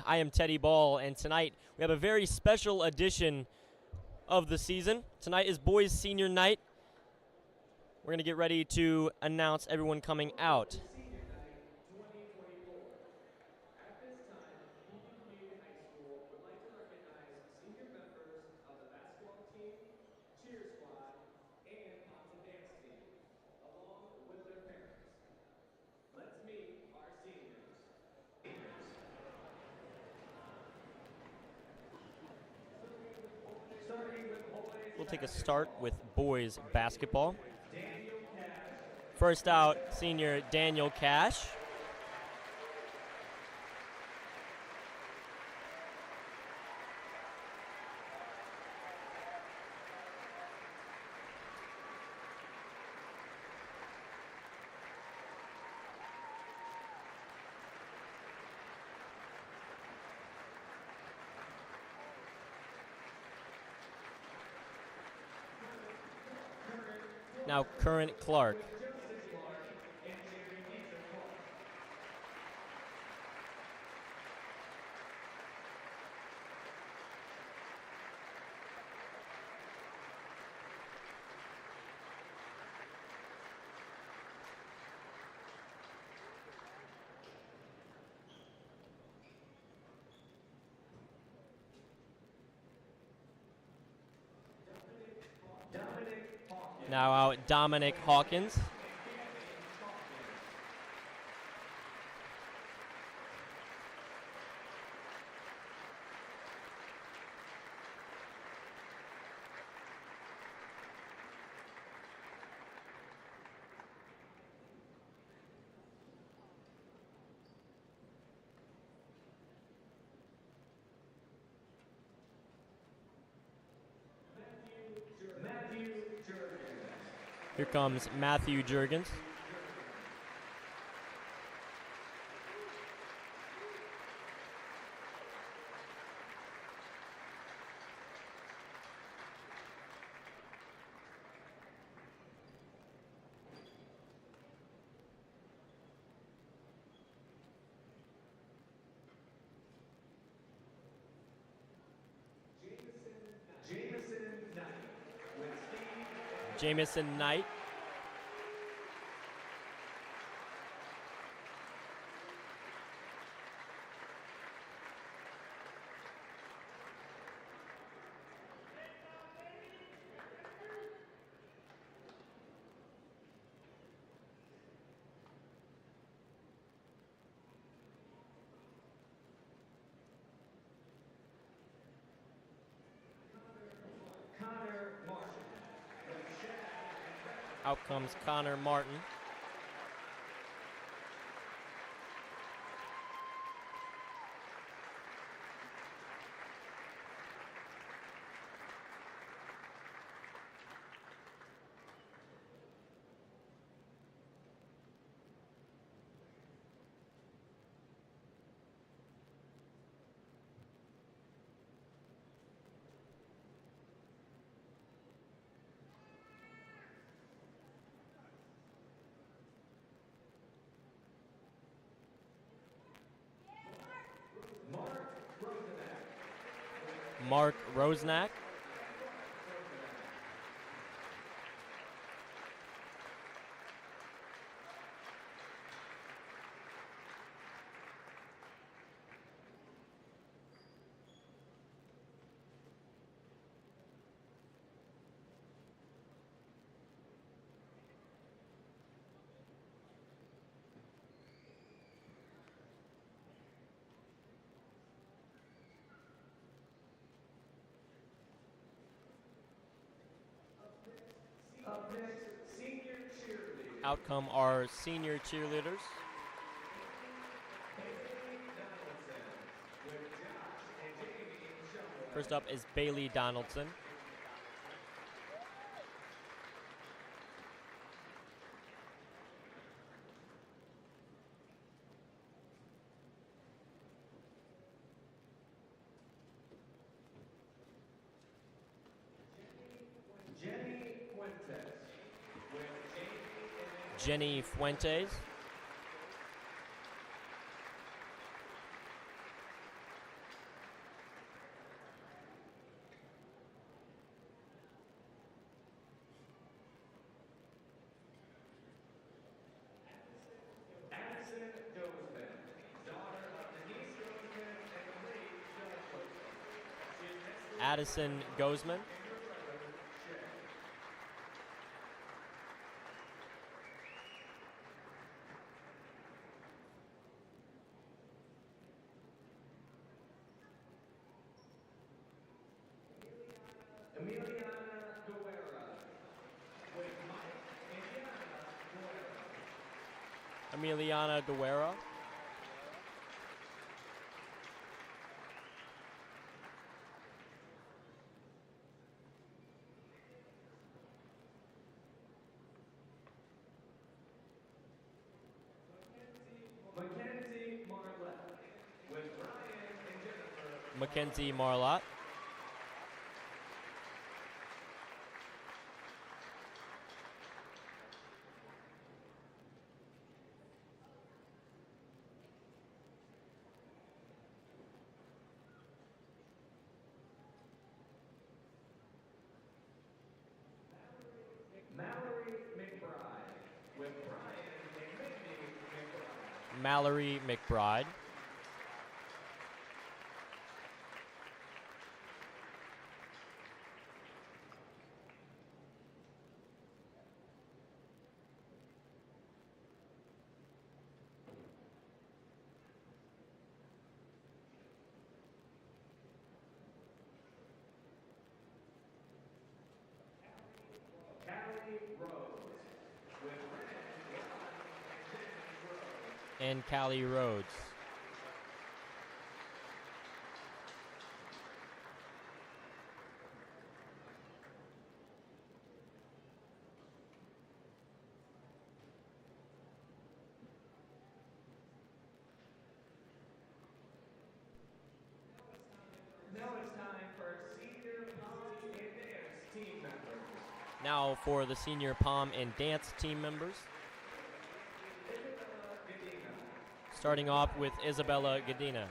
I am Teddy Ball, and tonight we have a very special edition of the season. Tonight is boys' senior night. We're going to get ready to announce everyone coming out. Senior Night 2024. At this time, Pekin Community High School would like to recognize senior members of the basketball team, cheer squad, and concert dance team, along with their parents. Let's meet our seniors. We'll take a start with boys basketball. First out, senior Daniel Cash. Now Current Clark. Now out Dominic Hawkins. Here comes Matthew Jurgens. Jamison Knight. Out comes Connor Martin. Mark Rosnack. Up next, senior cheerleading. Out come our senior cheerleaders. First up is Bailey Donaldson. Jenny Fuentes. Addison Gozman. Emiliana Guerra. Mackenzie Marlott. Mallory McBride. And Callie Rhodes. Now it's time for senior pom and dance team members. Now for the senior pom and dance team members. Starting off with Isabella Gadina.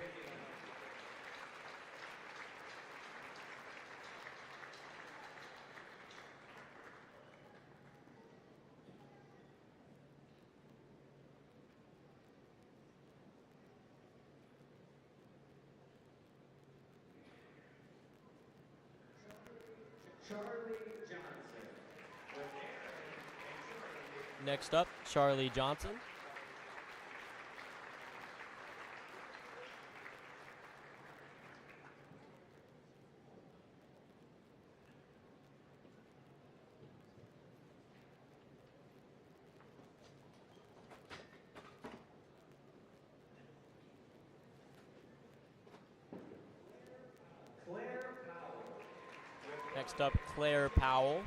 Charlie Johnson. Next up, Charlie Johnson. Next up, Claire Powell.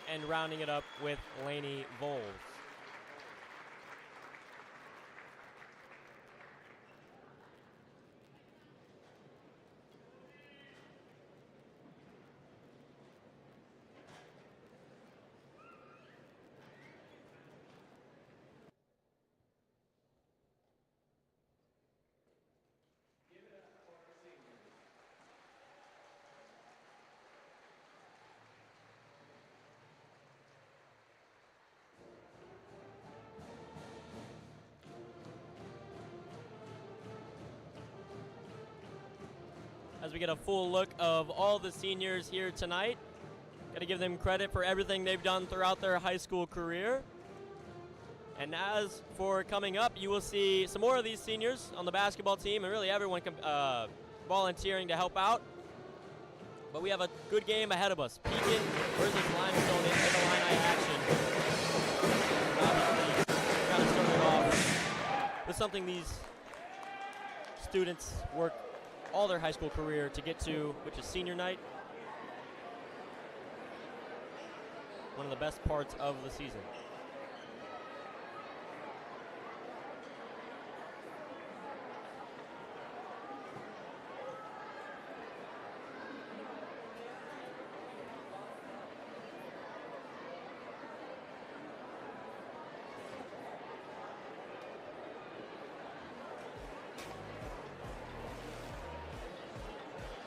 And rounding it up with Lainey Voles. as we get a full look of all the seniors here tonight. Got to give them credit for everything they've done throughout their high school career. And as for coming up, you will see some more of these seniors on the basketball team and really everyone volunteering to help out. But we have a good game ahead of us. Pekin versus Limestone in the Illini action. Obviously, got to start it off with something these students work all their high school career to get to, which is senior night. One of the best parts of the season.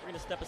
We're going to step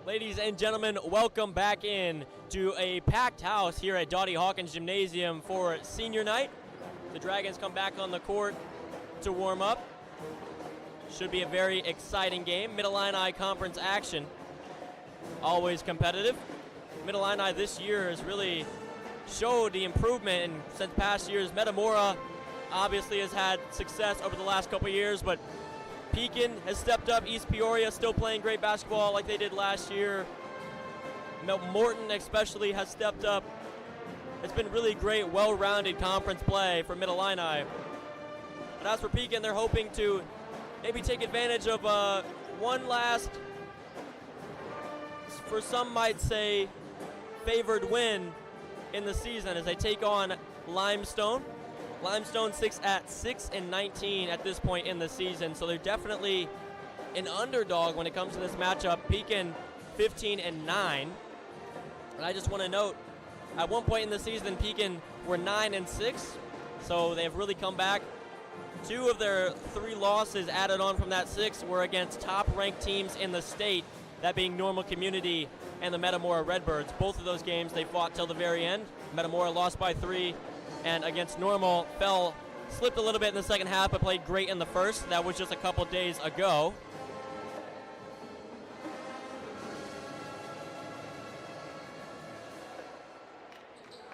Ladies and gentlemen, welcome back in to a packed house here at Dottie Hawkins Gymnasium for senior night. The Dragons come back on the court to warm up. Should be a very exciting game. Mid-Illini Conference action, always competitive. Mid-Illini this year has really showed the improvement since past years. Metamora obviously has had success over the last couple years, but Pekin has stepped up. East Peoria still playing great basketball like they did last year. Morton especially has stepped up. It's been really great, well-rounded conference play for Mid-Illini. But as for Pekin, they're hoping to maybe take advantage of one last, for some might say, favored win in the season as they take on Limestone. Limestone sits at 6-19 at this point in the season, so they're definitely an underdog when it comes to this matchup. Pekin 15-9. And I just want to note, at one point in the season, Pekin were 9-6, so they've really come back. 2 of their 3 losses added on from that 6 were against top-ranked teams in the state, that being Normal Community and the Metamora Redbirds. Both of those games they fought till the very end. Metamora lost by 3, and against Normal slipped a little bit in the second half, but played great in the first. That was just a couple days ago.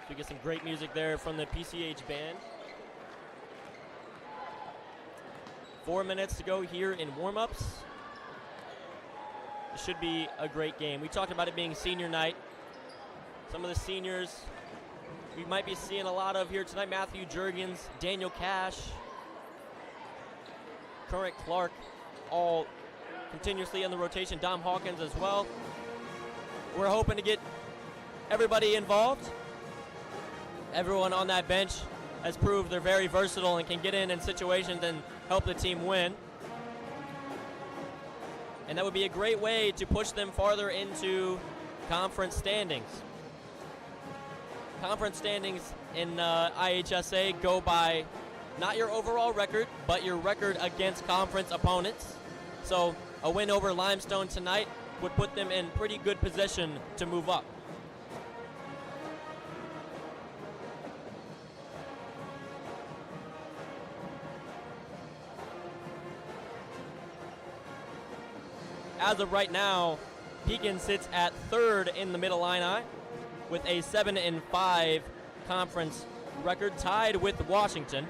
We get some great music there from the PCH band. 4 minutes to go here in warm-ups. It should be a great game. We talked about it being senior night. Some of the seniors we might be seeing a lot of here tonight: Matthew Jurgens, Daniel Cash, Current Clark, all continuously in the rotation. Dom Hawkins as well. We're hoping to get everybody involved. Everyone on that bench has proved they're very versatile and can get in situations and help the team win. And that would be a great way to push them farther into conference standings. Conference standings in IHSA go by not your overall record, but your record against conference opponents. So a win over Limestone tonight would put them in pretty good position to move up. As of right now, Pekin sits at 3rd in the Mid-Illini with a 7-5 conference record, tied with Washington.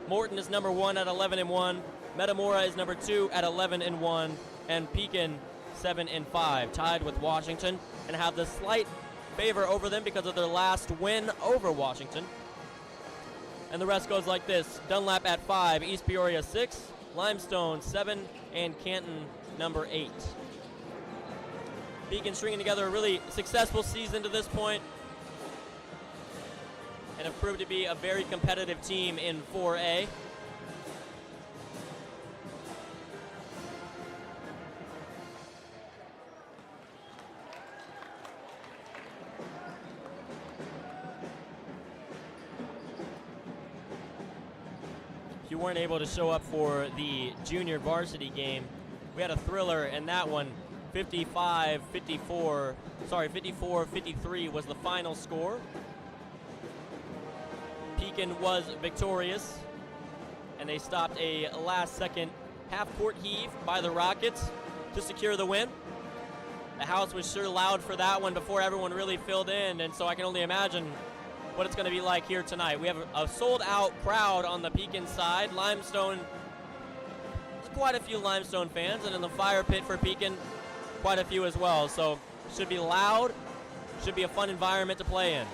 Morton is number 1 at 11-1. Metamora is number 2 at 11-1, and Pekin 7-5, tied with Washington, and have the slight favor over them because of their last win over Washington. And the rest goes like this: Dunlap at 5, East Peoria 6, Limestone 7, and Canton number 8. Pekin stringing together a really successful season to this point and have proved to be a very competitive team in 4A. If you weren't able to show up for the junior varsity game, we had a thriller in that one. 54-53 was the final score. Pekin was victorious, and they stopped a last-second half-court heave by the Rockets to secure the win. The house was sure loud for that one before everyone really filled in, and so I can only imagine what it's going to be like here tonight. We have a sold-out crowd on the Pekin side. Limestone, there's quite a few Limestone fans, and in the fire pit for Pekin, quite a few as well. So should be loud, should be a fun environment to play in.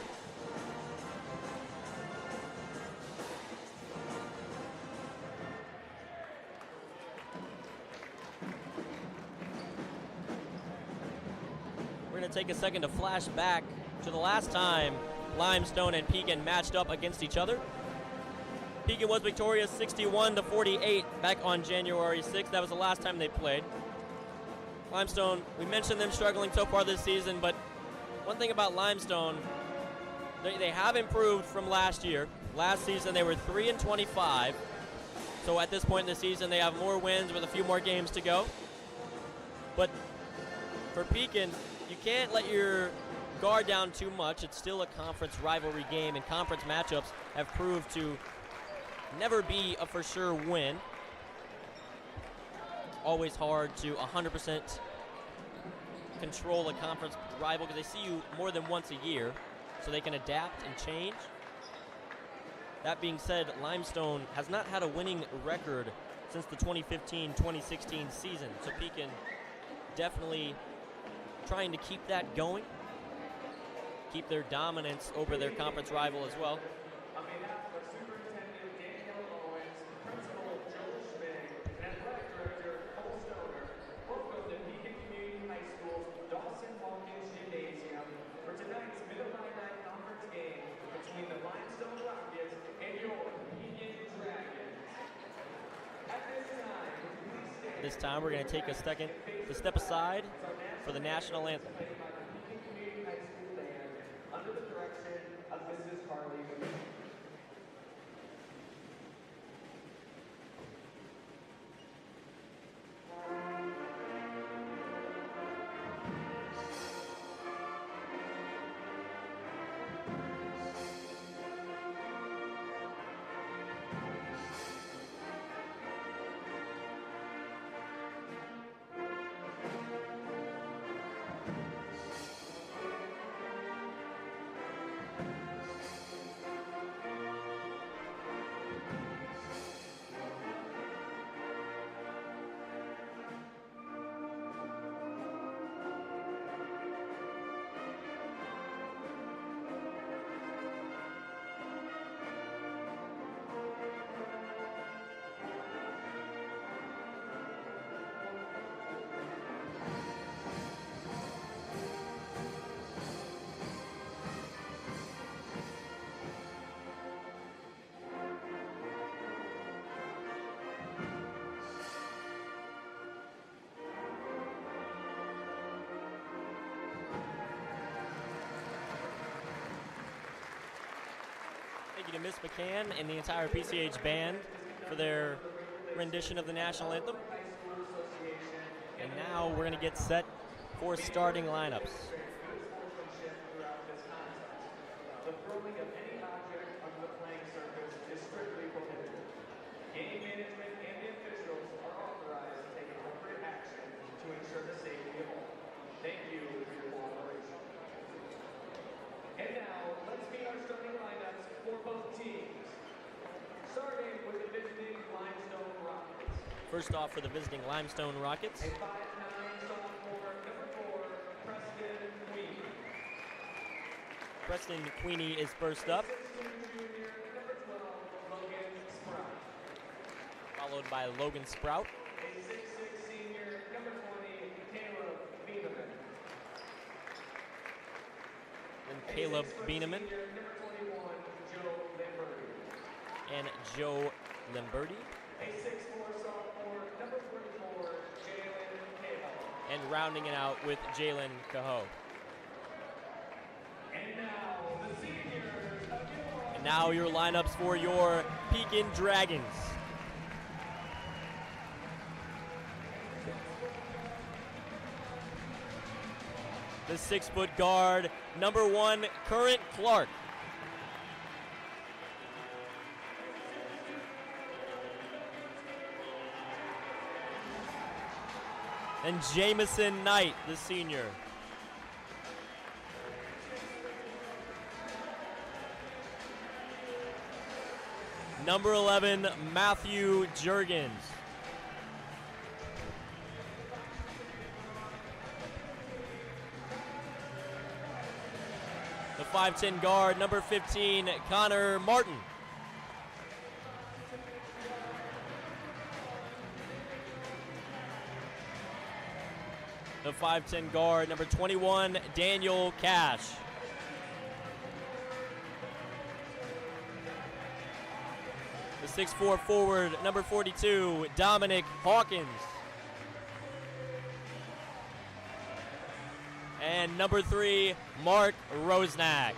We're going to take a second to flash back to the last time Limestone and Pekin matched up against each other. Pekin was victorious 61-48 back on January 6th. That was the last time they played. Limestone, we mentioned them struggling so far this season, but one thing about Limestone, they have improved from last year. Last season they were 3-25, so at this point in the season they have more wins with a few more games to go. But for Pekin, you can't let your guard down too much. It's still a conference rivalry game, and conference matchups have proved to never be a for sure win. Always hard to 100% control a conference rival because they see you more than once a year, so they can adapt and change. That being said, Limestone has not had a winning record since the 2015-2016 season, so Pekin definitely trying to keep that going, keep their dominance over their conference rival as well. On behalf of Superintendent Danielle Owens, Principal Joe Schmidt, and Athletic Director Cole Stoner, welcome to Pekin Community High School's Dawson Hawkins Gymnasium for tonight's Mid-Atlantic Conference game between the Limestone Rockets and your Pekin Dragons. At This time we're going to take a second to step aside for the national anthem. Pekin Community High School band under the direction of Mrs. Carly McKee. Thank you to Ms. McCann and the entire PCH band for their rendition of the national anthem. And now we're going to get set for starting lineups. The throwing of any object onto the playing surface is strictly prohibited. Game management and the officials are authorized to take appropriate action to ensure the safety of all. Thank you for your cooperation. And now, let's meet our starting lineups for both teams. Starting with the visiting Limestone Rockets. First off for the visiting Limestone Rockets, A 5'9" sophomore, number 4, Preston Queen. Preston Queenie is first up, 6'2" junior, number 12, Logan Sprout. followed by Logan Sprout. A 6'6" senior, number 20, Caleb Beaneman. Then Caleb Beaneman Senior, number 21, Joe Lamberti. and Joe Lamberti. A 6'4" sophomore, number 44, Jalen Cahill. And rounding it out with Jalen Cahoe. And now, the seniors of your And now your lineups for your Pekin Dragons. The 6-foot guard, number 1, Current Clark. And Jamison Knight, the senior. Number 11, Matthew Jurgens. The 5'10 guard, number 15, Connor Martin. The 5'10 guard, number 21, Daniel Cash. The 6'4 forward, number 42, Dominic Hawkins. And number 3, Mark Rosnack.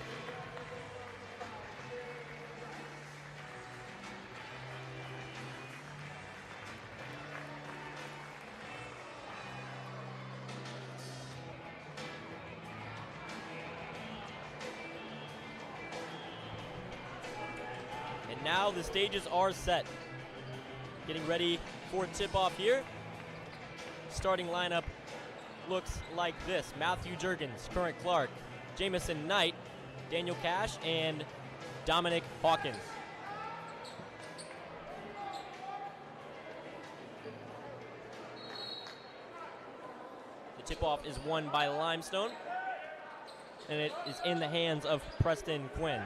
now the stages are set. Getting ready for tip-off here. Starting lineup looks like this. Matthew Juergens, current Clark, Jamison Knight, Daniel Cash, and Dominic Hawkins. The tip-off is won by Limestone, and it is in the hands of Preston Quinn.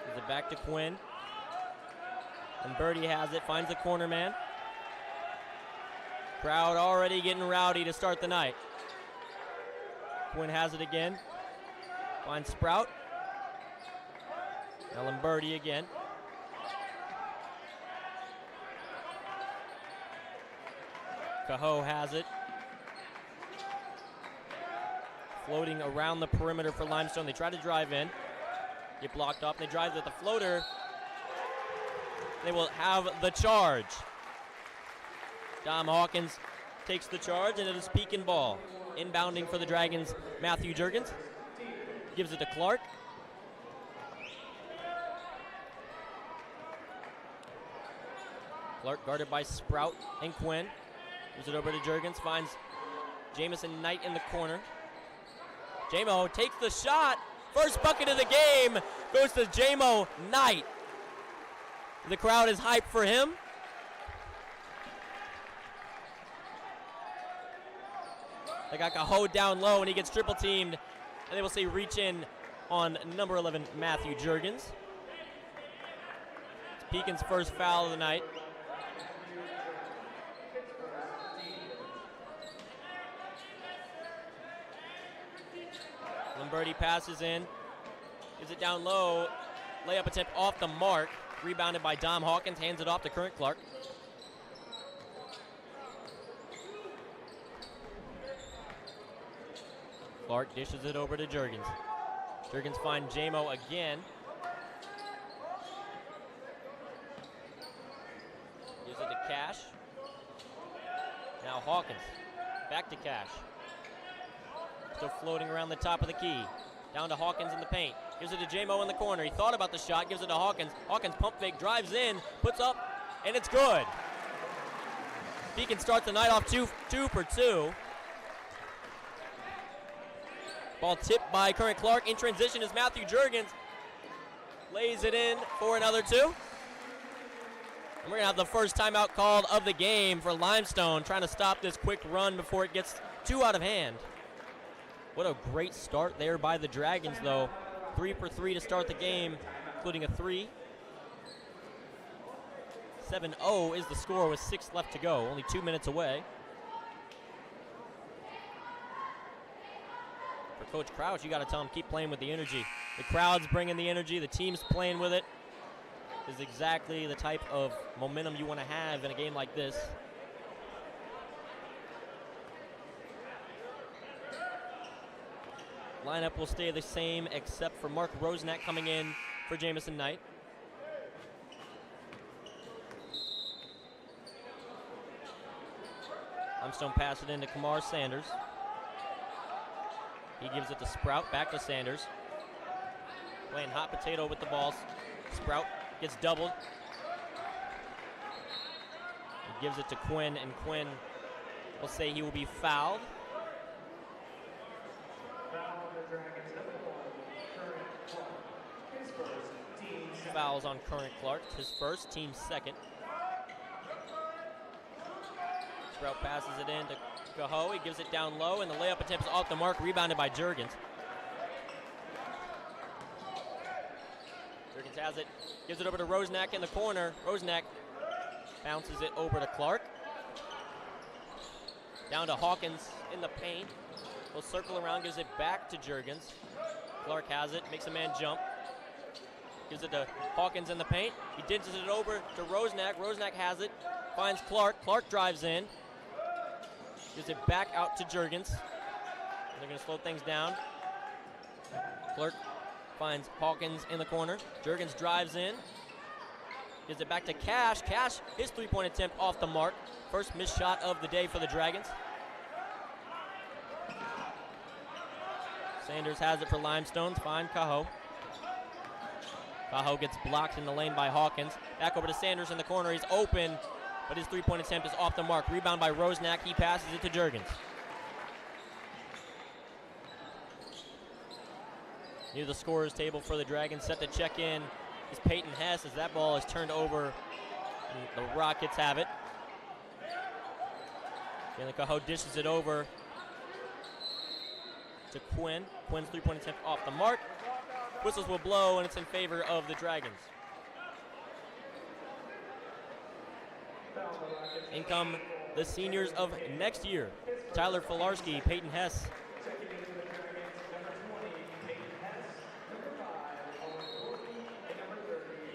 Gives it back to Quinn. And Birdie has it, finds the corner man. Crowd already getting rowdy to start the night. Quinn has it again. Finds Sprout. Ellen Birdie again. Cahoe has it. Floating around the perimeter for Limestone. They try to drive in. Get blocked off. They drive at the floater. They will have the charge. Dom Hawkins takes the charge, and it is Pekin ball. Inbounding for the Dragons, Matthew Juergens. Gives it to Clark. Clark guarded by Sprout and Quinn. Gives it over to Juergens, finds Jamison Knight in the corner. Jamo takes the shot. First bucket of the game goes to Jamo Knight. The crowd is hyped for him. They got Cahoe down low, and he gets triple teamed. And they will say reach in on number 11, Matthew Juergens. It's Pekin's first foul of the night. Lombardi passes in, gives it down low. Layup attempt off the mark. Rebounded by Dom Hawkins, hands it off to current Clark. Clark dishes it over to Juergens. Juergens finds Jamo again. Gives it to Cash. Now Hawkins, back to Cash. Still floating around the top of the key. Down to Hawkins in the paint. Gives it to Jamo in the corner. He thought about the shot, gives it to Hawkins. Hawkins pump fake, drives in, puts up, and it's good. Pekin starts the night off two for two. Ball tipped by current Clark. In transition is Matthew Juergens. Lays it in for another two. And we're going to have the first timeout called of the game for Limestone, trying to stop this quick run before it gets too out of hand. What a great start there by the Dragons, though. 3 for 3 to start the game, including a 3. 7-0 is the score with 6 left to go, only 2 minutes away. For Coach Crouch, you got to tell him keep playing with the energy. The crowd's bringing the energy, the team's playing with it. Is exactly the type of momentum you want to have in a game like this. Lineup will stay the same except for Mark Rosnack coming in for Jamison Knight. Limestone passes it into Kamar Sanders. He gives it to Sprout, back to Sanders. Playing hot potato with the balls. Sprout gets doubled. He gives it to Quinn, and Quinn will say he will be fouled. Fouls on current Clark, his first, team's second. Sprout passes it in to Cahoe. He gives it down low, and the layup attempt is off the mark, rebounded by Juergens. Juergens has it, gives it over to Rosnack in the corner. Rosnack bounces it over to Clark. Down to Hawkins in the paint. Will circle around, gives it back to Juergens. Clark has it, makes a man jump. Gives it to Hawkins in the paint. He dishes it over to Rosnack. Rosnack has it, finds Clark. Clark drives in. Gives it back out to Juergens. They're going to slow things down. Clark finds Hawkins in the corner. Juergens drives in. Gives it back to Cash. Cash, his three-point attempt off the mark. First missed shot of the day for the Dragons. Sanders has it for Limestone. Find Cajo. Cajo gets blocked in the lane by Hawkins. Back over to Sanders in the corner. He's open, but his three-point attempt is off the mark. Rebound by Rosnack. He passes it to Juergens. Near the scorer's table for the Dragons, set to check in is Peyton Hess as that ball is turned over and the Rockets have it. Jalen Cajo dishes it over to Quinn. Quinn's three-point attempt off the mark. Whistles will blow and it's in favor of the Dragons. In come the seniors of next year. Tyler Filarski, Peyton Hess.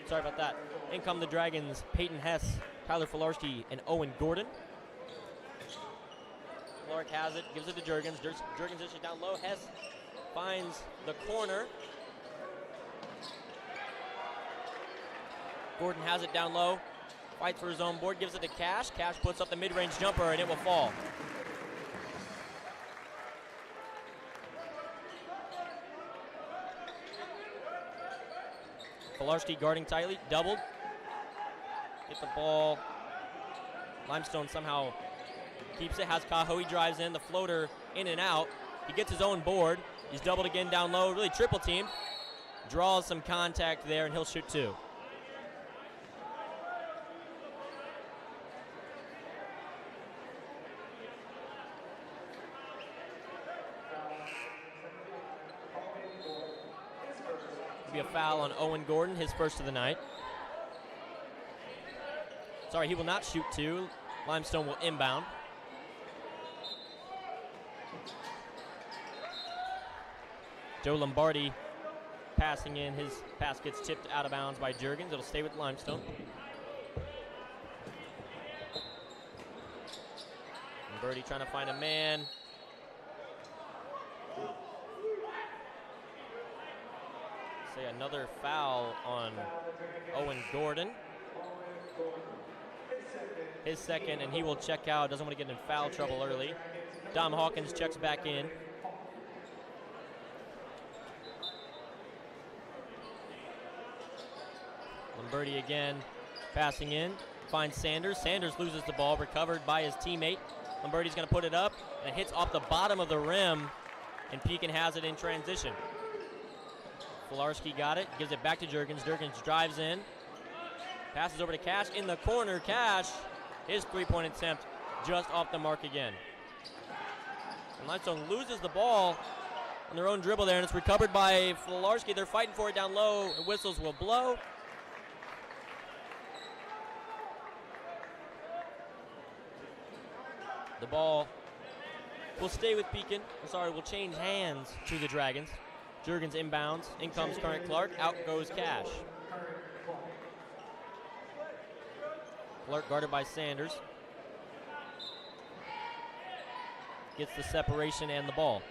Sorry about that. In come the Dragons, Peyton Hess, Tyler Filarski, and Owen Gordon. Clark has it, gives it to Juergens. Juergens dishes down low. Hess finds the corner. Gordon has it down low. Fights for his own board, gives it to Cash. Cash puts up the mid-range jumper, and it will fall. Filarski guarding tightly, doubled. Get the ball. Limestone somehow keeps it, has Cajo, he drives in, the floater in and out. He gets his own board. He's doubled again down low, really triple teamed. Draws some contact there, and he'll shoot two. Be a foul on Owen Gordon, his first of the night. Sorry, he will not shoot two. Limestone will inbound. Joe Lombardi passing in. His pass gets tipped out of bounds by Juergens. It'll stay with Limestone. Lombardi trying to find a man. Say another foul on Owen Gordon. His second, and he will check out. Doesn't want to get in foul trouble early. Dom Hawkins checks back in. Lombardi again, passing in. Finds Sanders. Sanders loses the ball, recovered by his teammate. Lombardi's going to put it up, and it hits off the bottom of the rim, and Pekin has it in transition. Filarski got it, gives it back to Juergens. Juergens drives in, passes over to Cash in the corner. Cash, his three-point attempt just off the mark again. And Limestone loses the ball on their own dribble there, and it's recovered by Filarski. They're fighting for it down low, and whistles will blow. The ball will stay with Pekin. Will change hands to the Dragons. Juergens inbounds. In comes Current Clark. Out goes Cash. Clark guarded by Sanders. Gets the separation and the ball.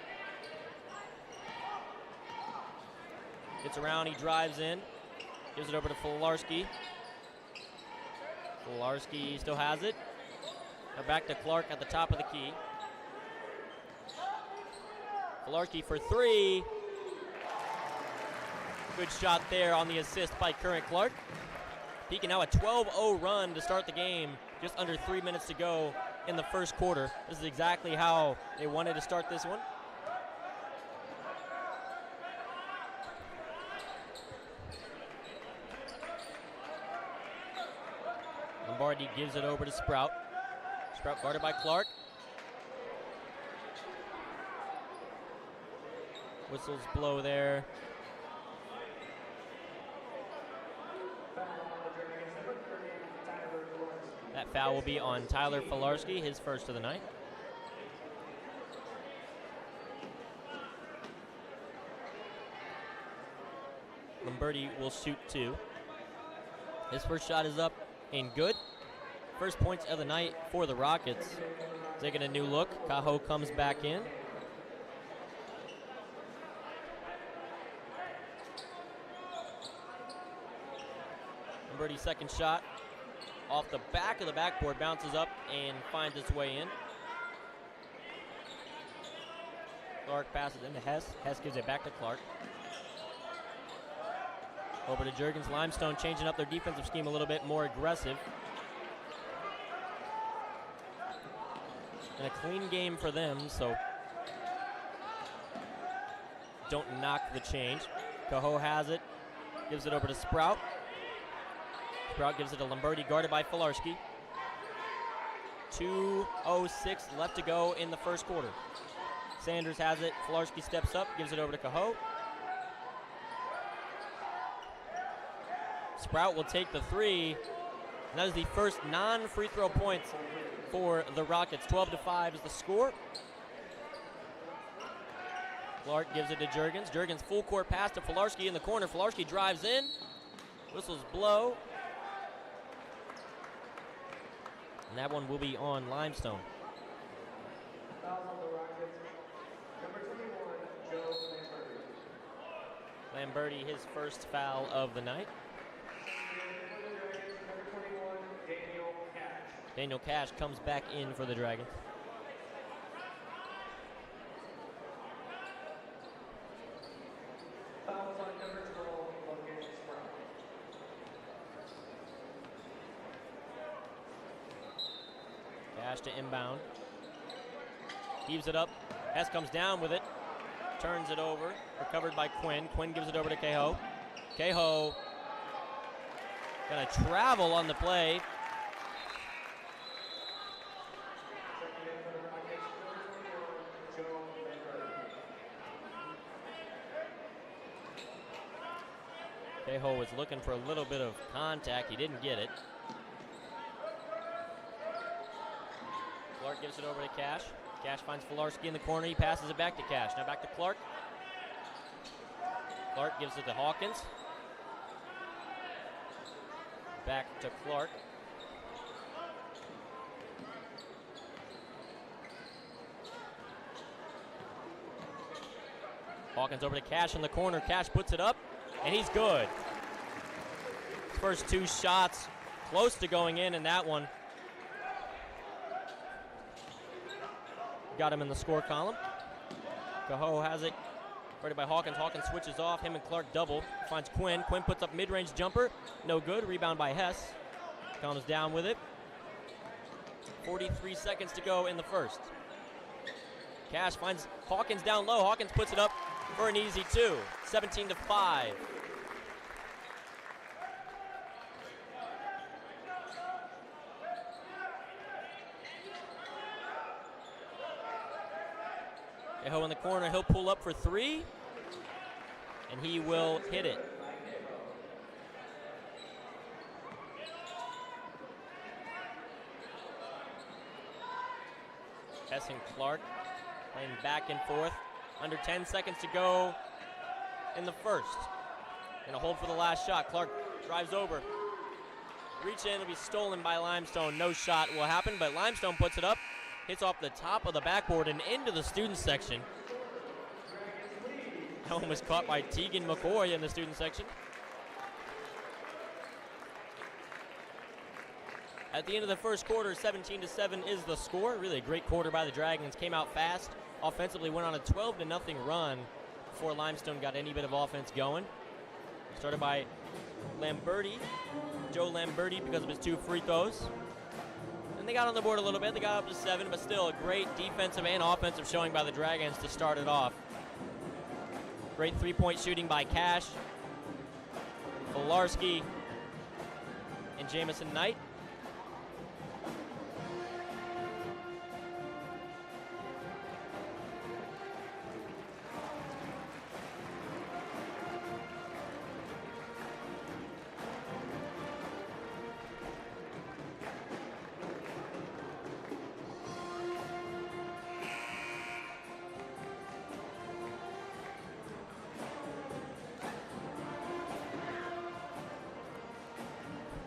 Gets around, he drives in. Gives it over to Filarski. Filarski still has it. Now back to Clark at the top of the key. Filarski for three. Good shot there on the assist by Current Clark. Pekin now a 12-0 run to start the game. Just under 3 minutes to go in the first quarter. This is exactly how they wanted to start this one. Lombardi gives it over to Sprout. Sprout guarded by Clark. Whistles blow there. That foul will be on Tyler Filarski, his first of the night. Lombardi will shoot two. His first shot is up and good. First points of the night for the Rockets. Taking a new look. Cajo comes back in. Lombardi's second shot off the back of the backboard, bounces up and finds its way in. Clark passes into Hess. Hess gives it back to Clark. Over to Juergens. Limestone changing up their defensive scheme a little bit, more aggressive. And a clean game for them, so don't knock the change. Cahoe has it, gives it over to Sprout. Sprout gives it to Lamberti, guarded by Filarski. 2:06 left to go in the first quarter. Sanders has it, Filarski steps up, gives it over to Cahoe. Sprout will take the three, and that is the first non-free throw points for the Rockets. 12-5 is the score. Clark gives it to Juergens. Juergens full court pass to Filarski in the corner. Filarski drives in. Whistles blow. And that one will be on Limestone. Foul on the Rockets. Number 21, Joe Lamberti. Lamberti, his first foul of the night. Number 21, Daniel Cash. Daniel Cash comes back in for the Dragons. Fouls on number 12, Logan Sprout. Cash to inbound. Heaves it up. Hess comes down with it. Turns it over. Recovered by Quinn. Quinn gives it over to Cahoe. Cahoe gonna travel on the play. Second in for the Rockets, number 21, Joe Lamberti. Cahoe was looking for a little bit of contact. He didn't get it. Clark gives it over to Cash. Cash finds Filarski in the corner. He passes it back to Cash. Now back to Clark. Clark gives it to Hawkins. Back to Clark. Hawkins over to Cash in the corner. Cash puts it up, and he's good. His first two shots close to going in that one got him in the score column. Cahoe has it. Guarded by Hawkins. Hawkins switches off. Him and Clark double. Finds Quinn. Quinn puts up mid-range jumper. No good. Rebound by Hess. Comes down with it. 43 seconds to go in the first. Cash finds Hawkins down low. Hawkins puts it up for an easy two. 17-5. Cahoe in the corner. He'll pull up for three. And he will hit it. Hess and Clark playing back and forth. Under 10 seconds to go in the first. Gonna hold for the last shot. Clark drives over. Reach in, will be stolen by Limestone. No shot will happen, but Limestone puts it up. Hits off the top of the backboard and into the student section. That one was caught by Tegan McCoy in the student section. At the end of the first quarter, 17-7 is the score. Really a great quarter by the Dragons. Came out fast. Offensively went on a 12-0 run before Limestone got any bit of offense going. Started by Lamberti, Joe Lamberti, because of his two free throws. And they got on the board a little bit. They got up to 7, but still a great defensive and offensive showing by the Dragons to start it off. Great three-point shooting by Cash, Filarski, and Jamison Knight.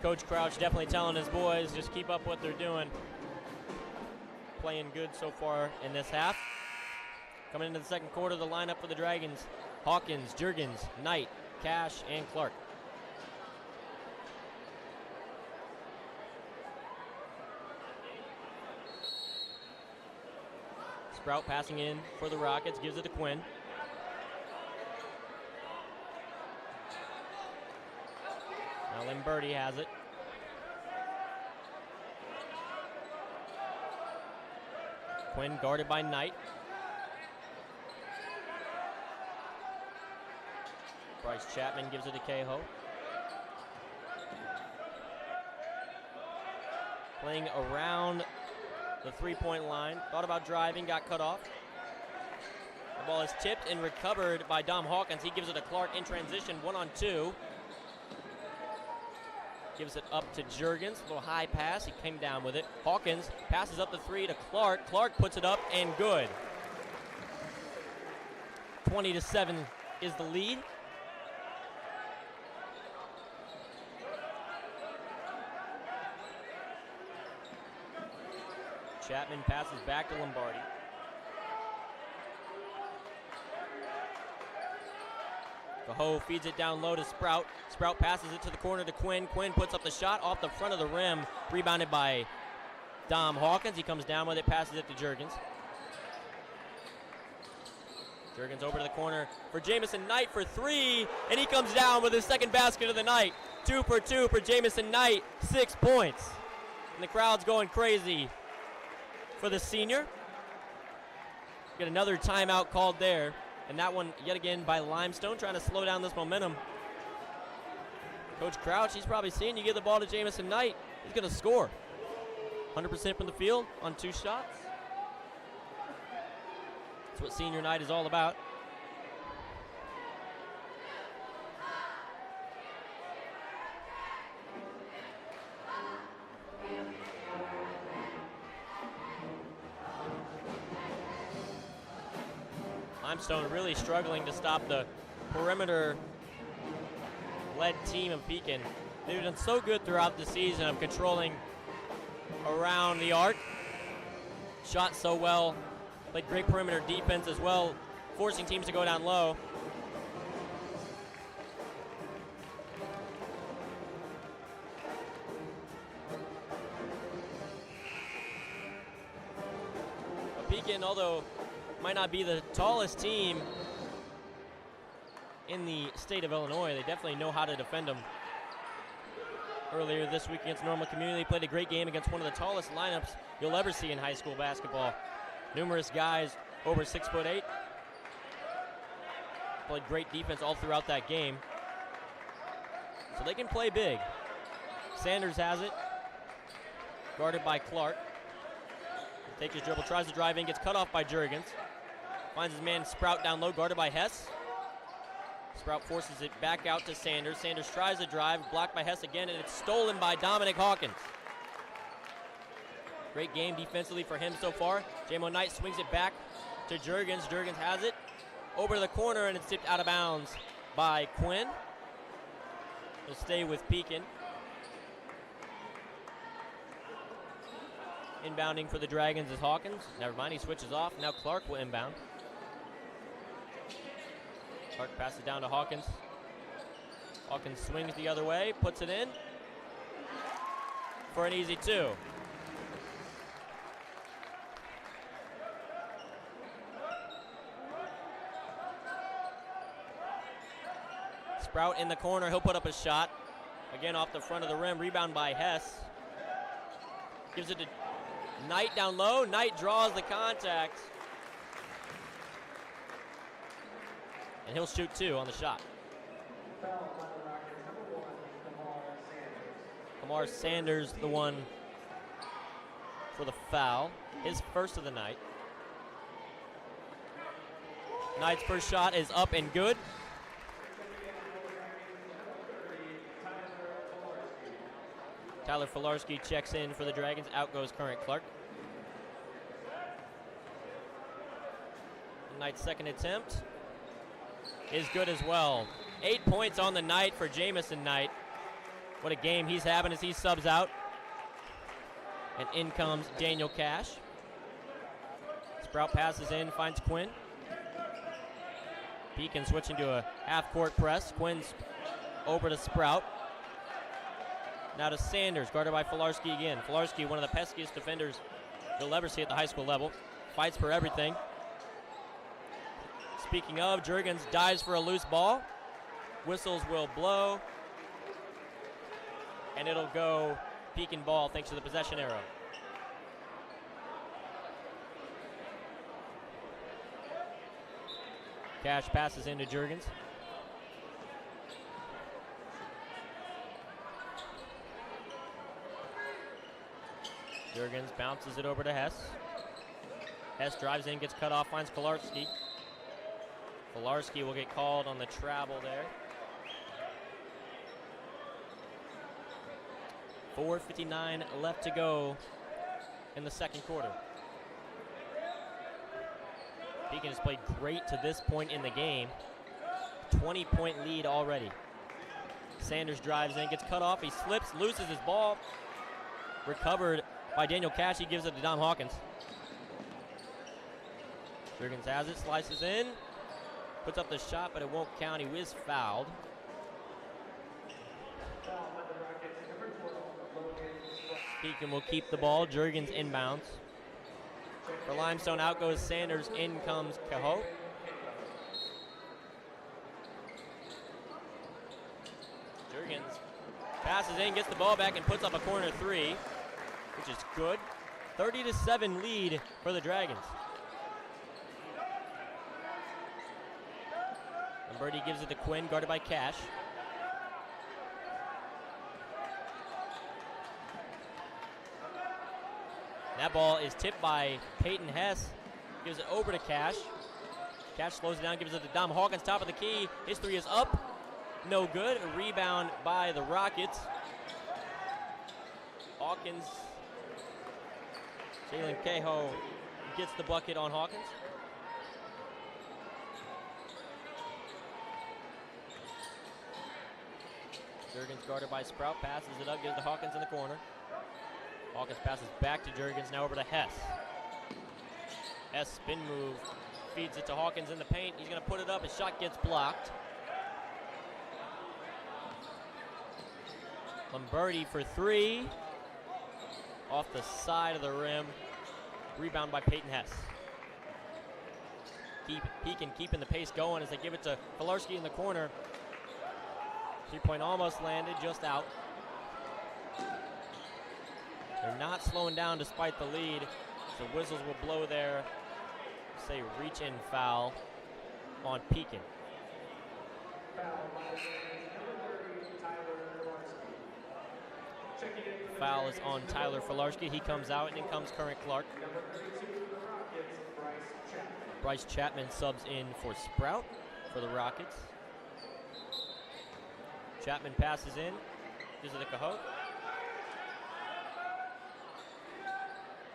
Coach Crouch definitely telling his boys, just keep up what they're doing. Playing good so far in this half. Coming into the second quarter, the lineup for the Dragons: Hawkins, Juergens, Knight, Cash, and Clark. Sprout passing in for the Rockets, gives it to Quinn. Now Limberti has it. Quinn guarded by Knight. Bryce Chapman gives it to Cahoe. Playing around the three-point line. Thought about driving, got cut off. The ball is tipped and recovered by Dom Hawkins. He gives it to Clark in transition, 1-on-2. Gives it up to Juergens, a little high pass. He came down with it. Hawkins passes up the three to Clark. Clark puts it up and good. 20-7 is the lead. Chapman passes back to Lombardi. Cahoe feeds it down low to Sprout. Sprout passes it to the corner to Quinn. Quinn puts up the shot off the front of the rim. Rebounded by Dom Hawkins. He comes down with it, passes it to Juergens. Juergens over to the corner for Jamison Knight for three. And he comes down with his second basket of the night. 2 for 2 for Jamison Knight. 6 points. And the crowd's going crazy for the senior. Get another timeout called there. And that one, yet again, by Limestone, trying to slow down this momentum. Coach Crouch, he's probably seen you give the ball to Jamison Knight. He's going to score. 100% from the field on 2 shots. That's what senior night is all about. Limestone really struggling to stop the perimeter-led team of Pekin. They've done so good throughout the season of controlling around the arc. Shot so well, played great perimeter defense as well, forcing teams to go down low. But Pekin, although might not be the tallest team in the state of Illinois, they definitely know how to defend them. Earlier this week against Normal Community, played a great game against one of the tallest lineups you'll ever see in high school basketball. Numerous guys over 6'8". Played great defense all throughout that game. So they can play big. Sanders has it, guarded by Clark. Takes his dribble, tries to drive in, gets cut off by Juergens. Finds his man Sprout down low, guarded by Hess. Sprout forces it back out to Sanders. Sanders tries to drive, blocked by Hess again, and it's stolen by Dominic Hawkins. Great game defensively for him so far. J-Mo Knight swings it back to Juergens. Juergens has it over to the corner, and it's tipped out of bounds by Quinn. He'll stay with Pekin. Inbounding for the Dragons is Hawkins. Never mind, he switches off. Now Clark will inbound. Clark passes down to Hawkins. Hawkins swings the other way, puts it in for an easy 2. Sprout in the corner, he'll put up a shot. Again off the front of the rim, rebound by Hess. Gives it to Knight down low. Knight draws the contact. And he'll shoot 2 on the shot. Kamar Sanders, the one for the foul. His first of the night. Knight's first shot is up and good. Tyler Filarski checks in for the Dragons. Out goes current Clark. Knight's second attempt is good as well. 8 points on the night for Jamison Knight. What a game he's having as he subs out. And in comes Daniel Cash. Sprout passes in, finds Quinn. Pekin switching to a half-court press. Quinn's over to Sprout. Now to Sanders, guarded by Filarski again. Filarski, one of the peskiest defenders you'll ever see at the high school level. fights for everything. Speaking of, Juergens dives for a loose ball. Whistles will blow. And it'll go Pekin ball thanks to the possession arrow. Cash passes into Juergens. Juergens bounces it over to Hess. Hess drives in, gets cut off, finds Kolarski. Kolarski will get called on the travel there. 4:59 left to go in the second quarter. Pekin has played great to this point in the game. 20-point lead already. Sanders drives in, gets cut off, he slips, loses his ball. Recovered by Daniel Cash, he gives it to Dom Hawkins. Juergens has it, slices in, puts up the shot, but it won't count, he is fouled. Pekin will keep the ball, Juergens inbounds. For Limestone, out goes Sanders, in comes Cahoe. Juergens passes in, gets the ball back, and puts up a corner three, which is good. 30-7 lead for the Dragons. Lamberti gives it to Quinn, guarded by Cash. That ball is tipped by Peyton Hess. Gives it over to Cash. Cash slows it down, gives it to Dom Hawkins, top of the key. His three is up. No good. A rebound by the Rockets. Hawkins. Jalen Cahoe gets the bucket on Hawkins. Juergens guarded by Sprout, passes it up, gives it to Hawkins in the corner. Hawkins passes back to Juergens, now over to Hess. Hess spin move, feeds it to Hawkins in the paint. He's going to put it up, his shot gets blocked. Lamberti for three. Off the side of the rim. Rebound by Peyton Hess. Pekin keeping the pace going as they give it to Kolarski in the corner. 3-point almost landed, just out. They're not slowing down despite the lead, so whistles will blow there. Say reach-in foul on Pekin. Foul is on Tyler Filarski. He comes out, and in comes current Clark. Bryce Chapman subs in for Sprout for the Rockets. Chapman passes in, gives it to Cahoe.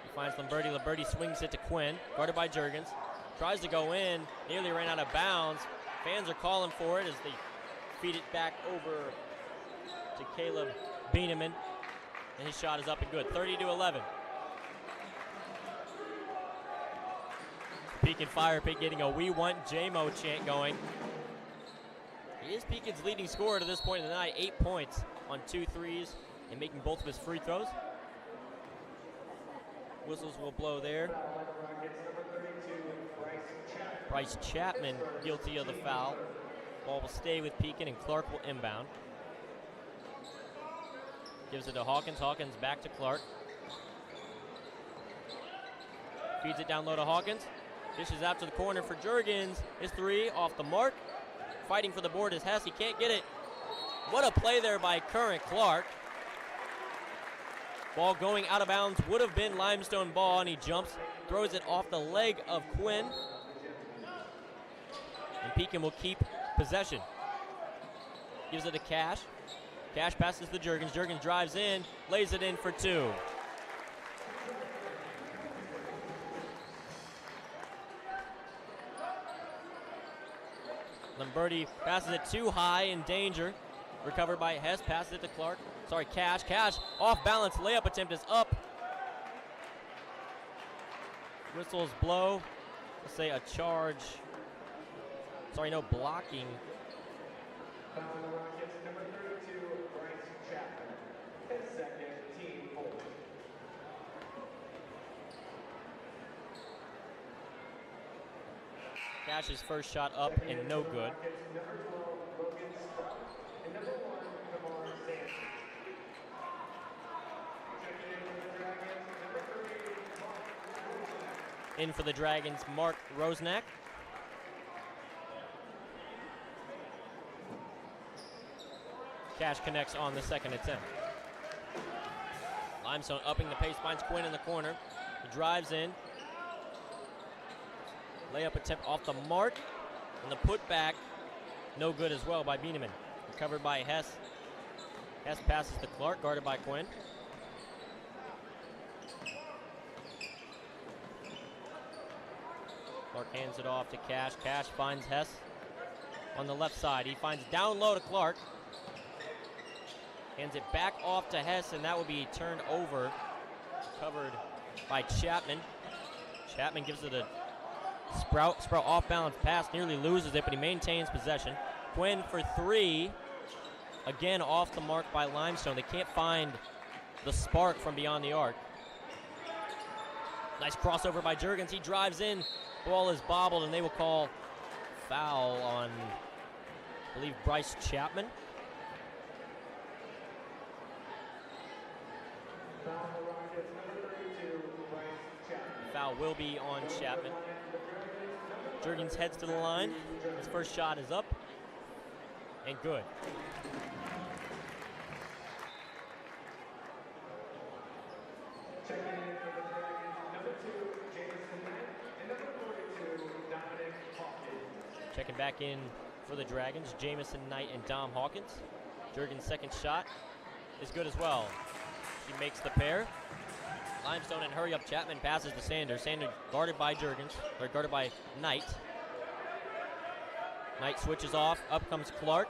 He finds Lamberti. Lamberti swings it to Quinn, guarded by Juergens. Tries to go in, nearly ran out of bounds. Fans are calling for it as they feed it back over to Caleb Bieneman. And his shot is up and good, 30-11. Pekin Fire Pit getting a "We Want JMO" chant going. He is Pekin's leading scorer to this point in the night, 8 points on 2 threes and making both of his free throws. Whistles will blow there. Bryce Chapman guilty of the foul. Ball will stay with Pekin and Clark will inbound. Gives it to Hawkins. Hawkins back to Clark. Feeds it down low to Hawkins. Dishes out to the corner for Juergens. His three off the mark. Fighting for the board is Hess. He can't get it. What a play there by current Clark. Ball going out of bounds. Would have been Limestone ball, and he jumps. Throws it off the leg of Quinn. And Pekin will keep possession. Gives it to Cash. Cash passes to Juergens. Juergens drives in, lays it in for two. Lamberti passes it too high, in danger. Recovered by Hess, passes it to Clark. Sorry, Cash. Cash off balance, layup attempt is up. Whistles blow. Let's say a charge. Sorry, no blocking. Cash's first shot up and no good. In for the Dragons, Mark Rosnack. Cash connects on the second attempt. Limestone upping the pace, finds Quinn in the corner. He drives in. Layup attempt off the mark. And the putback, no good as well by Bieneman. Recovered by Hess. Hess passes to Clark, guarded by Quinn. Clark hands it off to Cash. Cash finds Hess on the left side. He finds down low to Clark. Hands it back off to Hess, and that will be turned over. Covered by Chapman. Chapman gives it a Sprout off balance pass, nearly loses it, but he maintains possession. Quinn for three. Again off the mark by Limestone. They can't find the spark from beyond the arc. Nice crossover by Juergens. He drives in. Ball is bobbled, and they will call foul on, I believe, Bryce Chapman. Foul will be on Chapman. Juergens heads to the line. His first shot is up and good. Checking back in for the Dragons, Jamison Knight and Dom Hawkins. Juergens' second shot is good as well. He makes the pair. Limestone and hurry up. Chapman passes to Sanders. Sanders guarded by Juergens, or guarded by Knight. Knight switches off. Up comes Clark.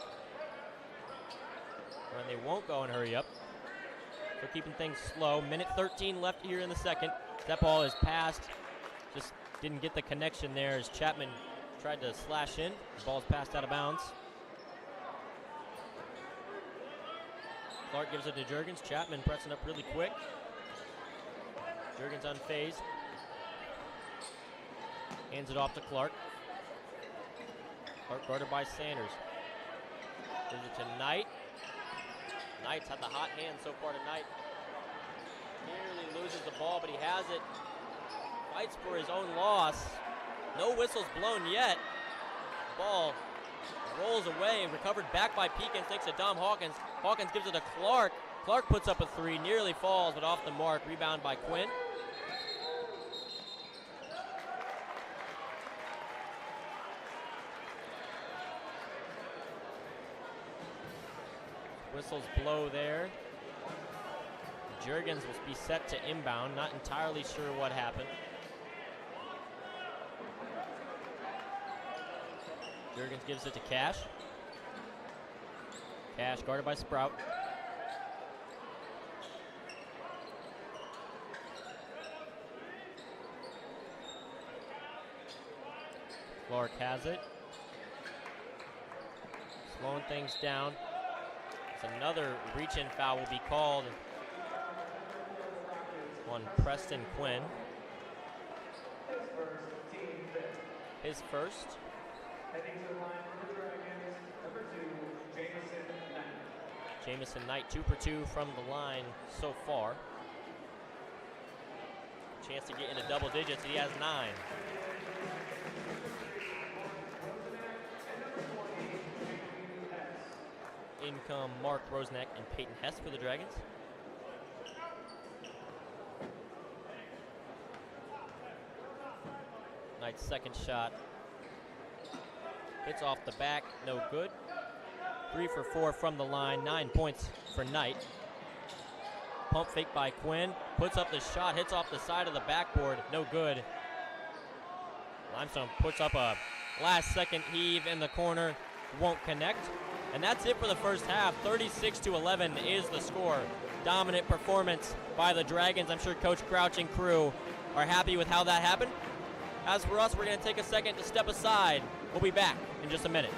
And they won't go and hurry up. So keeping things slow. Minute 13 left here in the second. That ball is passed. Just didn't get the connection there as Chapman tried to slash in. The ball's passed out of bounds. Clark gives it to Juergens. Chapman pressing up really quick. Juergens unfazed. Hands it off to Clark. Clark guarded by Sanders. Gives it to Knight. Knight's had the hot hand so far tonight. Nearly loses the ball, but he has it. Fights for his own loss. No whistles blown yet. Ball rolls away, recovered back by Pekin, thanks to Dom Hawkins. Hawkins gives it to Clark. Clark puts up a three, nearly falls, but off the mark. Rebound by Quinn. Whistles blow there. Juergens will be set to inbound. Not entirely sure what happened. Juergens gives it to Cash. Cash guarded by Sprout. Clark has it. Slowing things down. Another reach-in foul will be called on Preston Quinn. His first. Heading to the line for the Dragons, number 2, Jamison Knight. Jamison Knight, 2 for 2 from the line so far. Chance to get into double digits. He has 9. In come Mark Rosnack and Peyton Hess for the Dragons. Knight's second shot hits off the back, no good. 3 for 4 from the line, 9 points for Knight. Pump fake by Quinn, puts up the shot, hits off the side of the backboard, no good. Limestone puts up a last second heave in the corner, won't connect. And that's it for the first half. 36-11 is the score. Dominant performance by the Dragons. I'm sure Coach Crouch and crew are happy with how that happened. As for us, we're going to take a second to step aside. We'll be back in just a minute.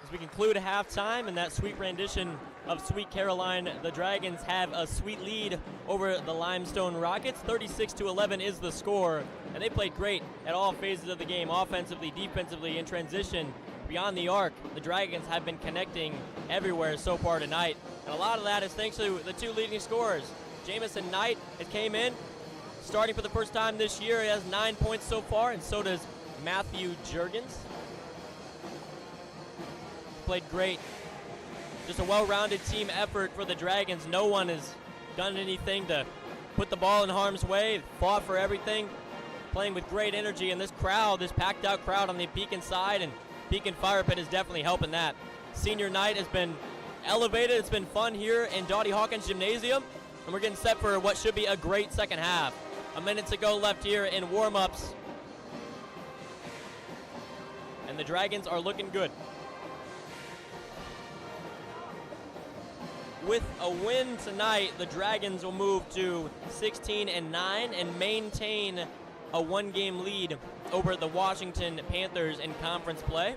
As we conclude halftime in that sweet rendition of Sweet Caroline, the Dragons have a sweet lead over the Limestone Rockets. 36-11 is the score, and they played great at all phases of the game, offensively, defensively, in transition. Beyond the arc, the Dragons have been connecting everywhere so far tonight, and a lot of that is thanks to the two leading scorers. Jamison Knight has came in, starting for the first time this year. He has 9 points so far, and so does Matthew Juergens. Played great. Just a well-rounded team effort for the Dragons. No one has done anything to put the ball in harm's way, fought for everything, playing with great energy. And this crowd, this packed-out crowd on the Pekin side and Pekin Fire Pit is definitely helping that. Senior night has been elevated. It's been fun here in Dottie Hawkins Gymnasium, and we're getting set for what should be a great second half. A minute to go left here in warm-ups, and the Dragons are looking good. With a win tonight, the Dragons will move to 16-9 and maintain a one-game lead over the Washington Panthers in conference play.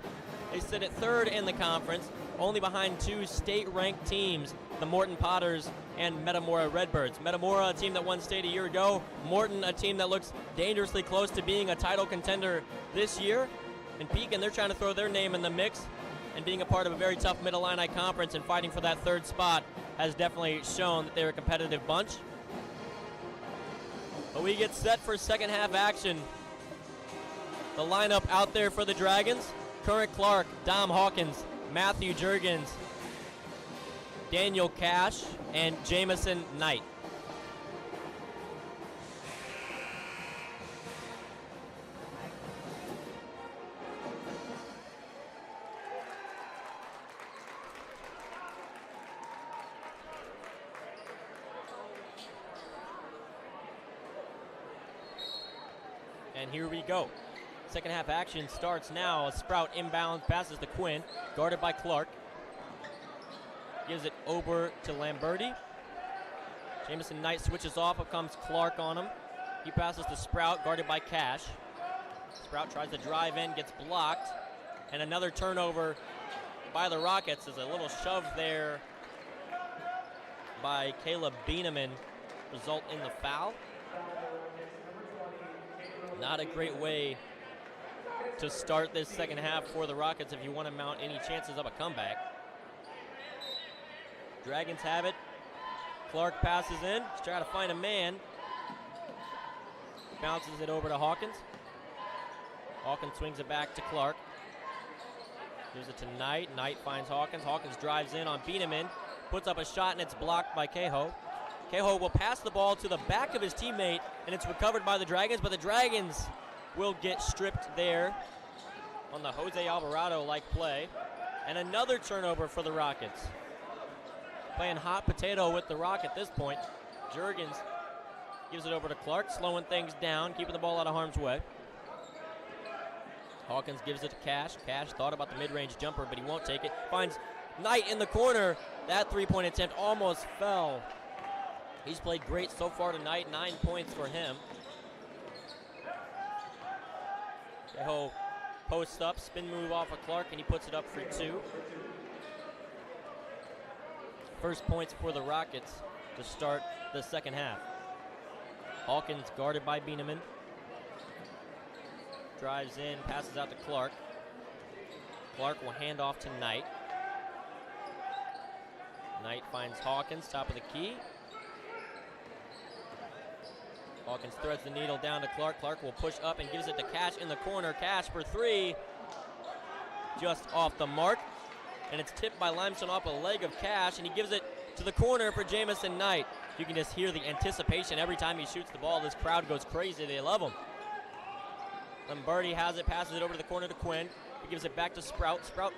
They sit at third in the conference, only behind two state-ranked teams, the Morton Potters and Metamora Redbirds. Metamora, a team that won state a year ago. Morton, a team that looks dangerously close to being a title contender this year. And Pekin, they're trying to throw their name in the mix, and being a part of a very tough Mid-Illini conference and fighting for that third spot has definitely shown that they're a competitive bunch. But we get set for second half action. The lineup out there for the Dragons: Current Clark, Dom Hawkins, Matthew Juergens, Daniel Cash, and Jamison Knight. And here we go. Second half action starts now. A Sprout inbounds, passes to Quinn, guarded by Clark. Gives it over to Lamberti. Jamison Knight switches off. Up comes Clark on him. He passes to Sprout, guarded by Cash. Sprout tries to drive in, gets blocked. And another turnover by the Rockets. There's a little shove there by Caleb Bieneman. Result in the foul. Not a great way to start this second half for the Rockets if you want to mount any chances of a comeback. Dragons have it. Clark passes in. He's trying to find a man. Bounces it over to Hawkins. Hawkins swings it back to Clark. Gives it to Knight. Knight finds Hawkins. Hawkins drives in on Bieneman. Puts up a shot, and it's blocked by Cahoe. Cahoe will pass the ball to the back of his teammate, and it's recovered by the Dragons, but the Dragons will get stripped there on the Jose Alvarado-like play. And another turnover for the Rockets. Playing hot potato with the Rock at this point. Juergens gives it over to Clark, slowing things down, keeping the ball out of harm's way. Hawkins gives it to Cash. Cash thought about the mid-range jumper, but he won't take it. Finds Knight in the corner. That three-point attempt almost fell. He's played great so far tonight, 9 points for him. Cahoe posts up, spin move off of Clark, and he puts it up for two. First points for the Rockets to start the second half. Hawkins guarded by Bieneman. Drives in, passes out to Clark. Clark will hand off to Knight. Knight finds Hawkins, top of the key. Hawkins threads the needle down to Clark. Clark will push up and gives it to Cash in the corner. Cash for three. Just off the mark. And it's tipped by Limestone off a leg of Cash, and he gives it to the corner for Jamison Knight. You can just hear the anticipation every time he shoots the ball. This crowd goes crazy. They love him. Lamberti has it, passes it over to the corner to Quinn. He gives it back to Sprout. Sprout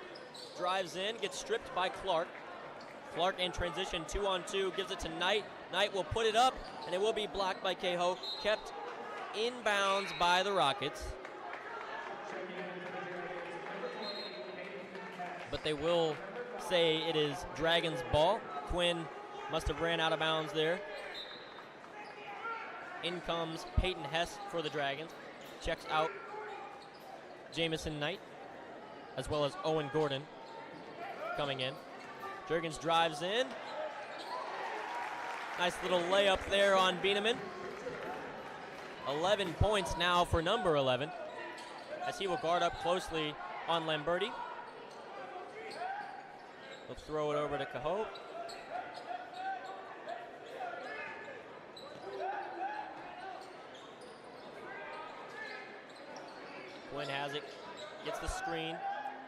drives in, gets stripped by Clark. Clark in transition, 2-on-2, gives it to Knight. Knight will put it up, and it will be blocked by Cahoe. Kept inbounds by the Rockets. But they will say it is Dragons ball. Quinn must have ran out of bounds there. In comes Peyton Hess for the Dragons. Checks out Jamison Knight, as well as Owen Gordon. coming in. Juergens drives in. Nice little layup there on Bieneman. 11 points now for number 11, as he will guard up closely on Lamberti. He'll throw it over to Cahoe. Quinn has it, gets the screen,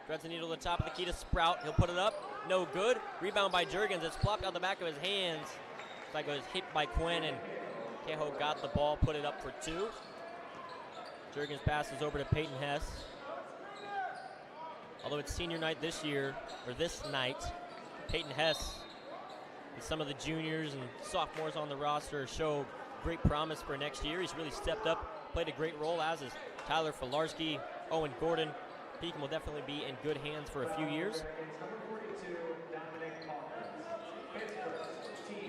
threads the needle to the top of the key to Sprout. He'll put it up, no good. Rebound by Juergens, it's plopped out the back of his hands. It's like it was hit by Quinn, and Cahoe got the ball, put it up for 2. Juergens passes over to Peyton Hess. Although it's senior night this year, or this night, Peyton Hess and some of the juniors and sophomores on the roster show great promise for next year. He's really stepped up, played a great role, as is Tyler Filarski, Owen Gordon. Pekin will definitely be in good hands for a few years.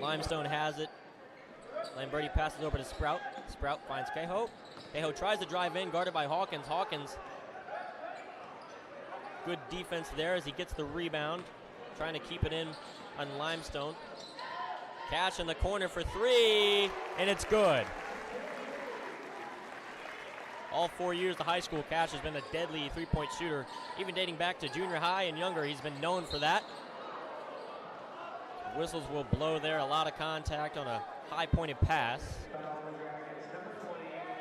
Limestone has it. Lamberti passes over to Sprout. Sprout finds Cahoe. Cahoe tries to drive in, guarded by Hawkins. Hawkins, good defense there as he gets the rebound, trying to keep it in on Limestone. Cash in the corner for 3, and it's good. All 4 years of high school, Cash has been a deadly three-point shooter. Even dating back to junior high and younger, he's been known for that. Whistles will blow there. A lot of contact on a high-pointed pass.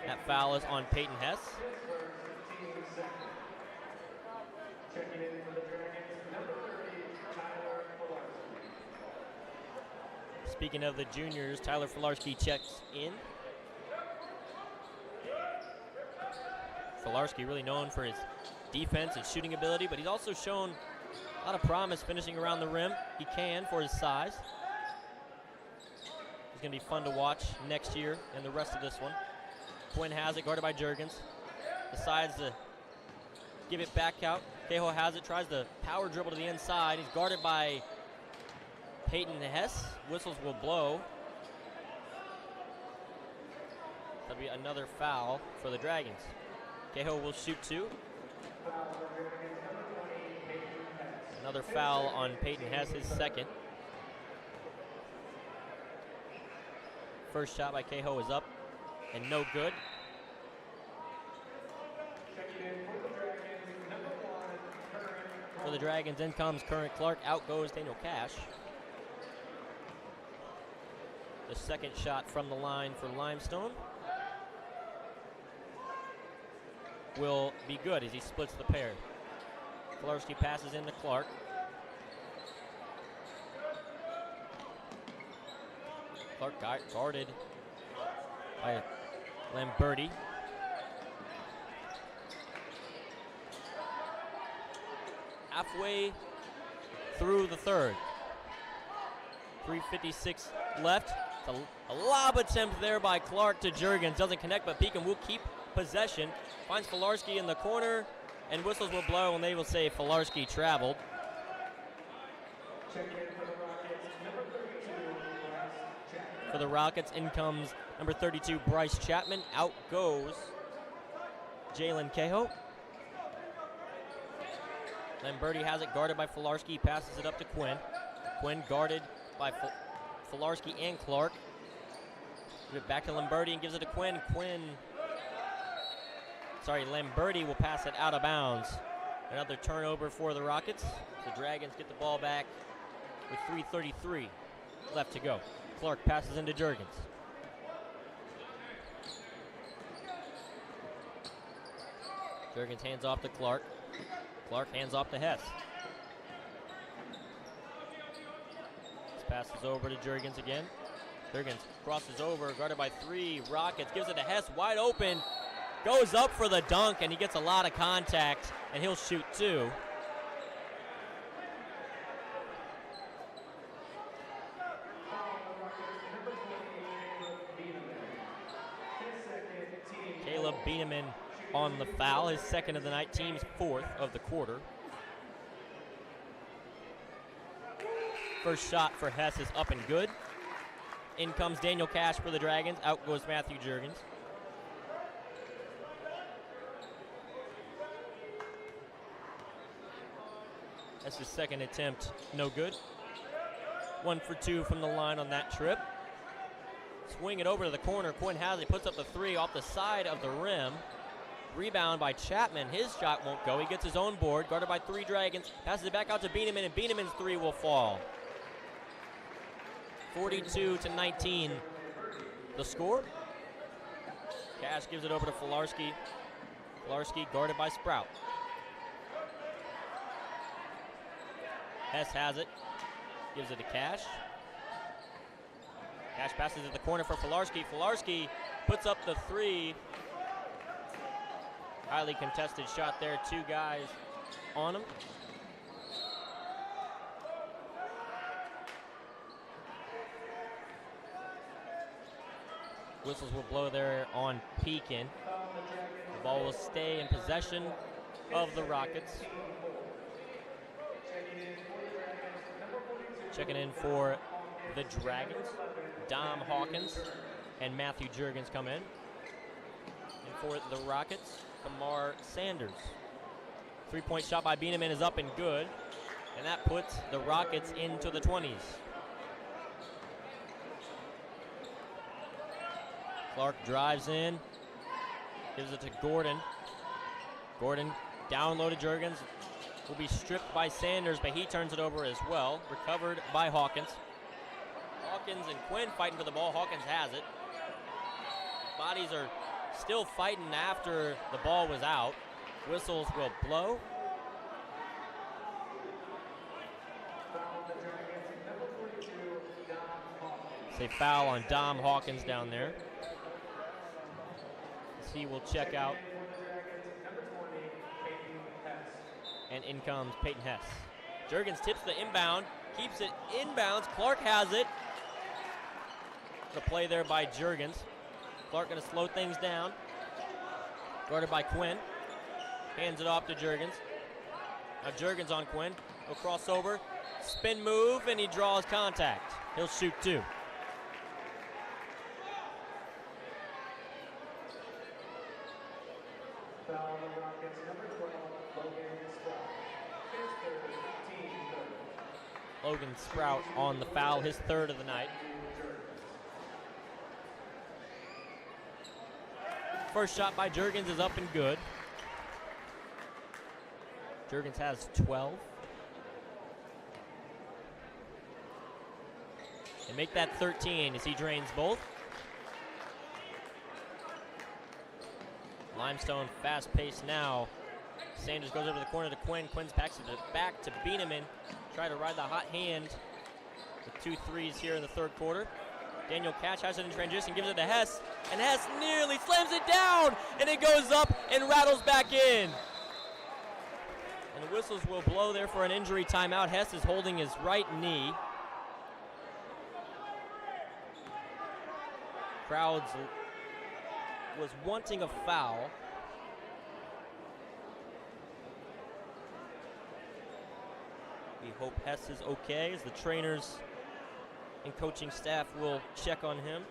That foul is on Peyton Hess. Speaking of the juniors, Tyler Filarski checks in. Filarski really known for his defense and shooting ability, but he's also shown a lot of promise finishing around the rim. He can for his size. He's going to be fun to watch next year and the rest of this one. Quinn has it, guarded by Juergens. Decides to give it back out. Cahoe has it, tries to power dribble to the inside. He's guarded by Peyton Hess. Whistles will blow. That'll be another foul for the Dragons. Cahoe will shoot 2. Another foul on Peyton Hess, his second. First shot by Cahoe is up and no good. For the Dragons, in comes Current Clark, out goes Daniel Cash. The second shot from the line for Limestone will be good as he splits the pair. Filarski passes into Clark. Clark guarded by Lamberti. Halfway through the third. 3:56 left. It's a lob attempt there by Clark to Juergens. Doesn't connect, but Pekin will keep possession. Finds Filarski in the corner, and whistles will blow, and they will say Filarski traveled. For the Rockets, in comes number 32, Bryce Chapman. Out goes Jalen Cahoe. Lamberti has it, guarded by Filarski, passes it up to Quinn. Quinn guarded by Filarski and Clark. Give it back to Lamberti and gives it to Quinn. Lamberti will pass it out of bounds. Another turnover for the Rockets. The Dragons get the ball back with 3:33 left to go. Clark passes into Juergens. Juergens hands off to Clark. Clark hands off to Hess. This passes over to Juergens again. Juergens crosses over, guarded by 3. Rockets, gives it to Hess, wide open. Goes up for the dunk, and he gets a lot of contact, and he'll shoot 2. Caleb Bieneman on the foul, his second of the night, team's 4th of the quarter. First shot for Hess is up and good. In comes Daniel Cash for the Dragons. Out goes Matthew Juergens. That's his second attempt, no good. 1 for 2 from the line on that trip. Swing it over to the corner. Quinn has it, puts up the 3 off the side of the rim. Rebound by Chapman. His shot won't go. He gets his own board, guarded by 3 Dragons. Passes it back out to Bieneman, and Bieneman's 3 will fall. 42-19 the score. Cash gives it over to Filarski. Filarski guarded by Sprout. Hess has it. Gives it to Cash. Cash passes it to the corner for Filarski. Filarski puts up the 3. Highly contested shot there. 2 guys on him. Whistles will blow there on Pekin. The ball will stay in possession of the Rockets. Checking in for the Dragons, Dom Hawkins and Matthew Juergens come in. And for the Rockets, Kamar Sanders. 3-point shot by Bieneman is up and good. And that puts the Rockets into the 20s. Clark drives in, gives it to Gordon. Gordon down low to Juergens. Will be stripped by Sanders, but he turns it over as well. Recovered by Hawkins. Hawkins and Quinn fighting for the ball. Hawkins has it. Bodies are still fighting after the ball was out. Whistles will blow. Say foul on Dom Hawkins down there. As he will check out. And in comes Peyton Hess. Juergens tips the inbound, keeps it inbounds. Clark has it. The play there by Juergens. Clark going to slow things down. Guarded by Quinn. Hands it off to Juergens. Now Juergens on Quinn. He'll cross over, spin move, and he draws contact. He'll shoot 2. Foul the Rockets, number 12, Logan Sprout. His third, team third. Logan Sprout on the foul, his 3rd of the night. First shot by Juergens is up and good. Juergens has 12. And make that 13 as he drains both. Limestone fast pace now. Sanders goes over to the corner to Quinn. Quinn's passes it back to Bieneman. Try to ride the hot hand with 2 threes here in the 3rd quarter. Daniel Cash has it in transition, gives it to Hess, and Hess nearly slams it down, and it goes up and rattles back in. And the whistles will blow there for an injury timeout. Hess is holding his right knee. Crowds was wanting a foul. We hope Hess is okay as the trainers and coaching staff will check on him.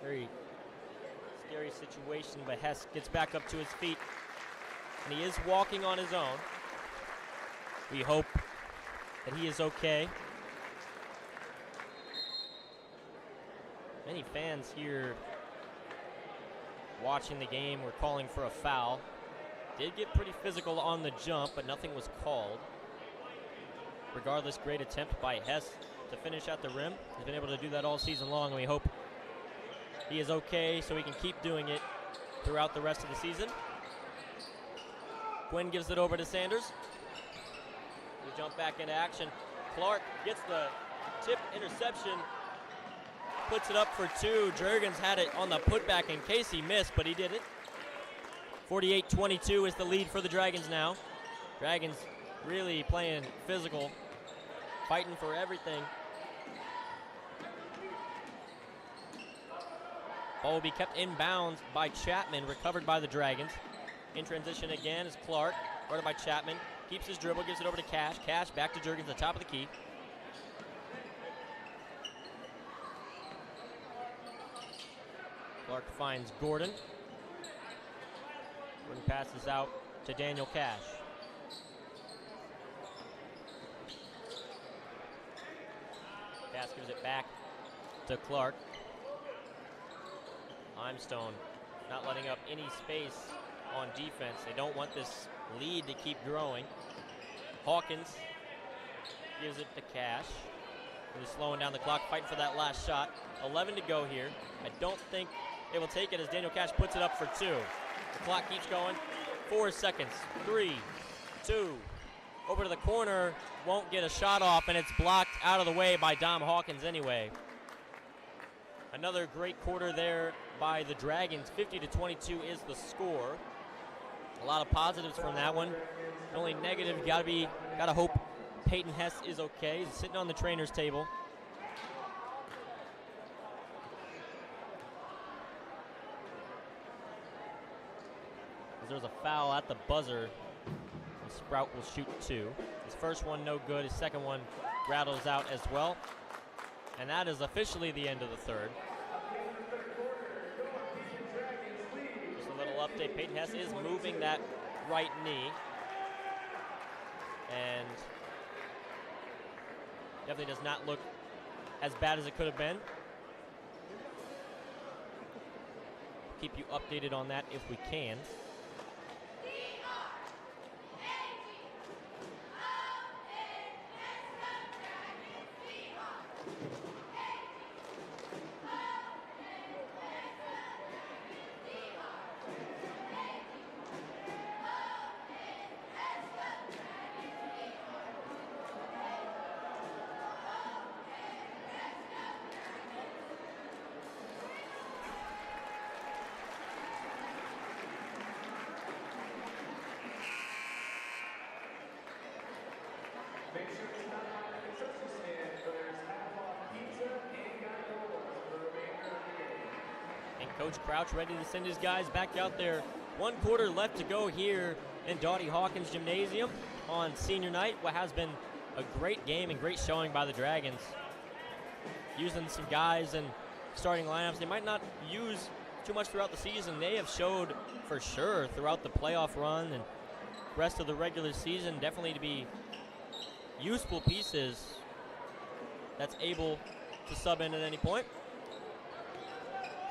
Very scary situation, but Hess gets back up to his feet, and he is walking on his own. We hope that he is okay. Many fans here watching the game were calling for a foul. Did get pretty physical on the jump, but nothing was called. Regardless, great attempt by Hess to finish at the rim. He's been able to do that all season long, and we hope he is okay so he can keep doing it throughout the rest of the season. Quinn gives it over to Sanders. We jump back into action. Clark gets the tip interception, puts it up for 2. Juergens had it on the putback in case he missed, but he didn't. 48-22 is the lead for the Dragons now. Dragons really playing physical, fighting for everything. Ball will be kept in bounds by Chapman, recovered by the Dragons. In transition again is Clark, guarded by Chapman. Keeps his dribble, gives it over to Cash. Cash back to Juergens, the top of the key. Clark finds Gordon. Gordon passes out to Daniel Cash. Cash gives it back to Clark. Limestone not letting up any space on defense. They don't want this lead to keep growing. Hawkins gives it to Cash. He's slowing down the clock, fighting for that last shot. 11 to go here. I don't think they will take it as Daniel Cash puts it up for 2. The clock keeps going. 4 seconds. 3, 2. Over to the corner. Won't get a shot off, and it's blocked out of the way by Dom Hawkins anyway. Another great quarter there by the Dragons. 50-22 is the score. A lot of positives from that one. The only negative, gotta hope Peyton Hess is okay. He's sitting on the trainer's table. There's a foul at the buzzer. And Sprout will shoot 2. His first one no good. His second one rattles out as well. And that is officially the end of the third. Just a little update. Peyton Hess is moving that right knee. And definitely does not look as bad as it could have been. Keep you updated on that if we can. Make sure to stop by the concession stand where there's half-off pizza and gondolas for the remainder of the game. And Coach Crouch ready to send his guys back out there. 1 quarter left to go here in Dottie Hawkins Gymnasium on senior night. What has been a great game and great showing by the Dragons. Using some guys and starting lineups they might not use too much throughout the season. They have showed for sure throughout the playoff run and rest of the regular season definitely to be useful pieces that's able to sub in at any point.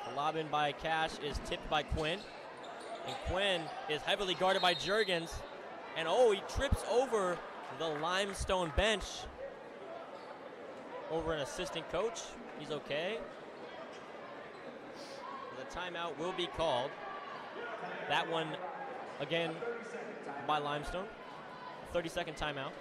The lob in by Cash is tipped by Quinn. And Quinn is heavily guarded by Juergens. And he trips over the Limestone bench. Over an assistant coach. He's okay. The timeout will be called. That one, again, by Limestone. 30-second timeout.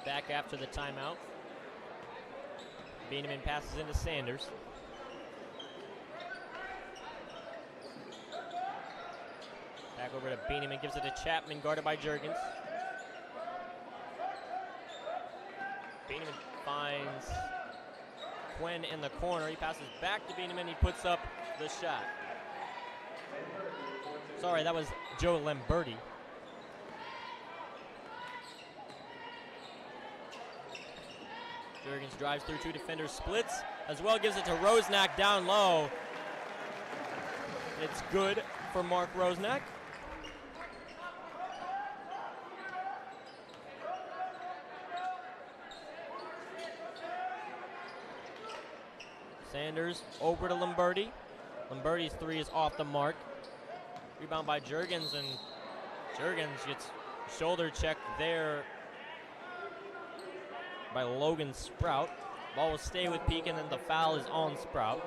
Back after the timeout. Bieneman passes into Sanders. Back over to Bieneman, gives it to Chapman, guarded by Juergens. Bieneman finds Quinn in the corner. He passes back to Bieneman. He puts up the shot. Sorry, that was Joe Lamberti. Juergens drives through 2 defenders, splits, as well gives it to Rosnack down low. It's good for Mark Rosnack. Sanders over to Lamberti. Lamberti's 3 is off the mark. Rebound by Juergens, and Juergens gets shoulder check there by Logan Sprout. Ball will stay with Pekin, and the foul is on Sprout.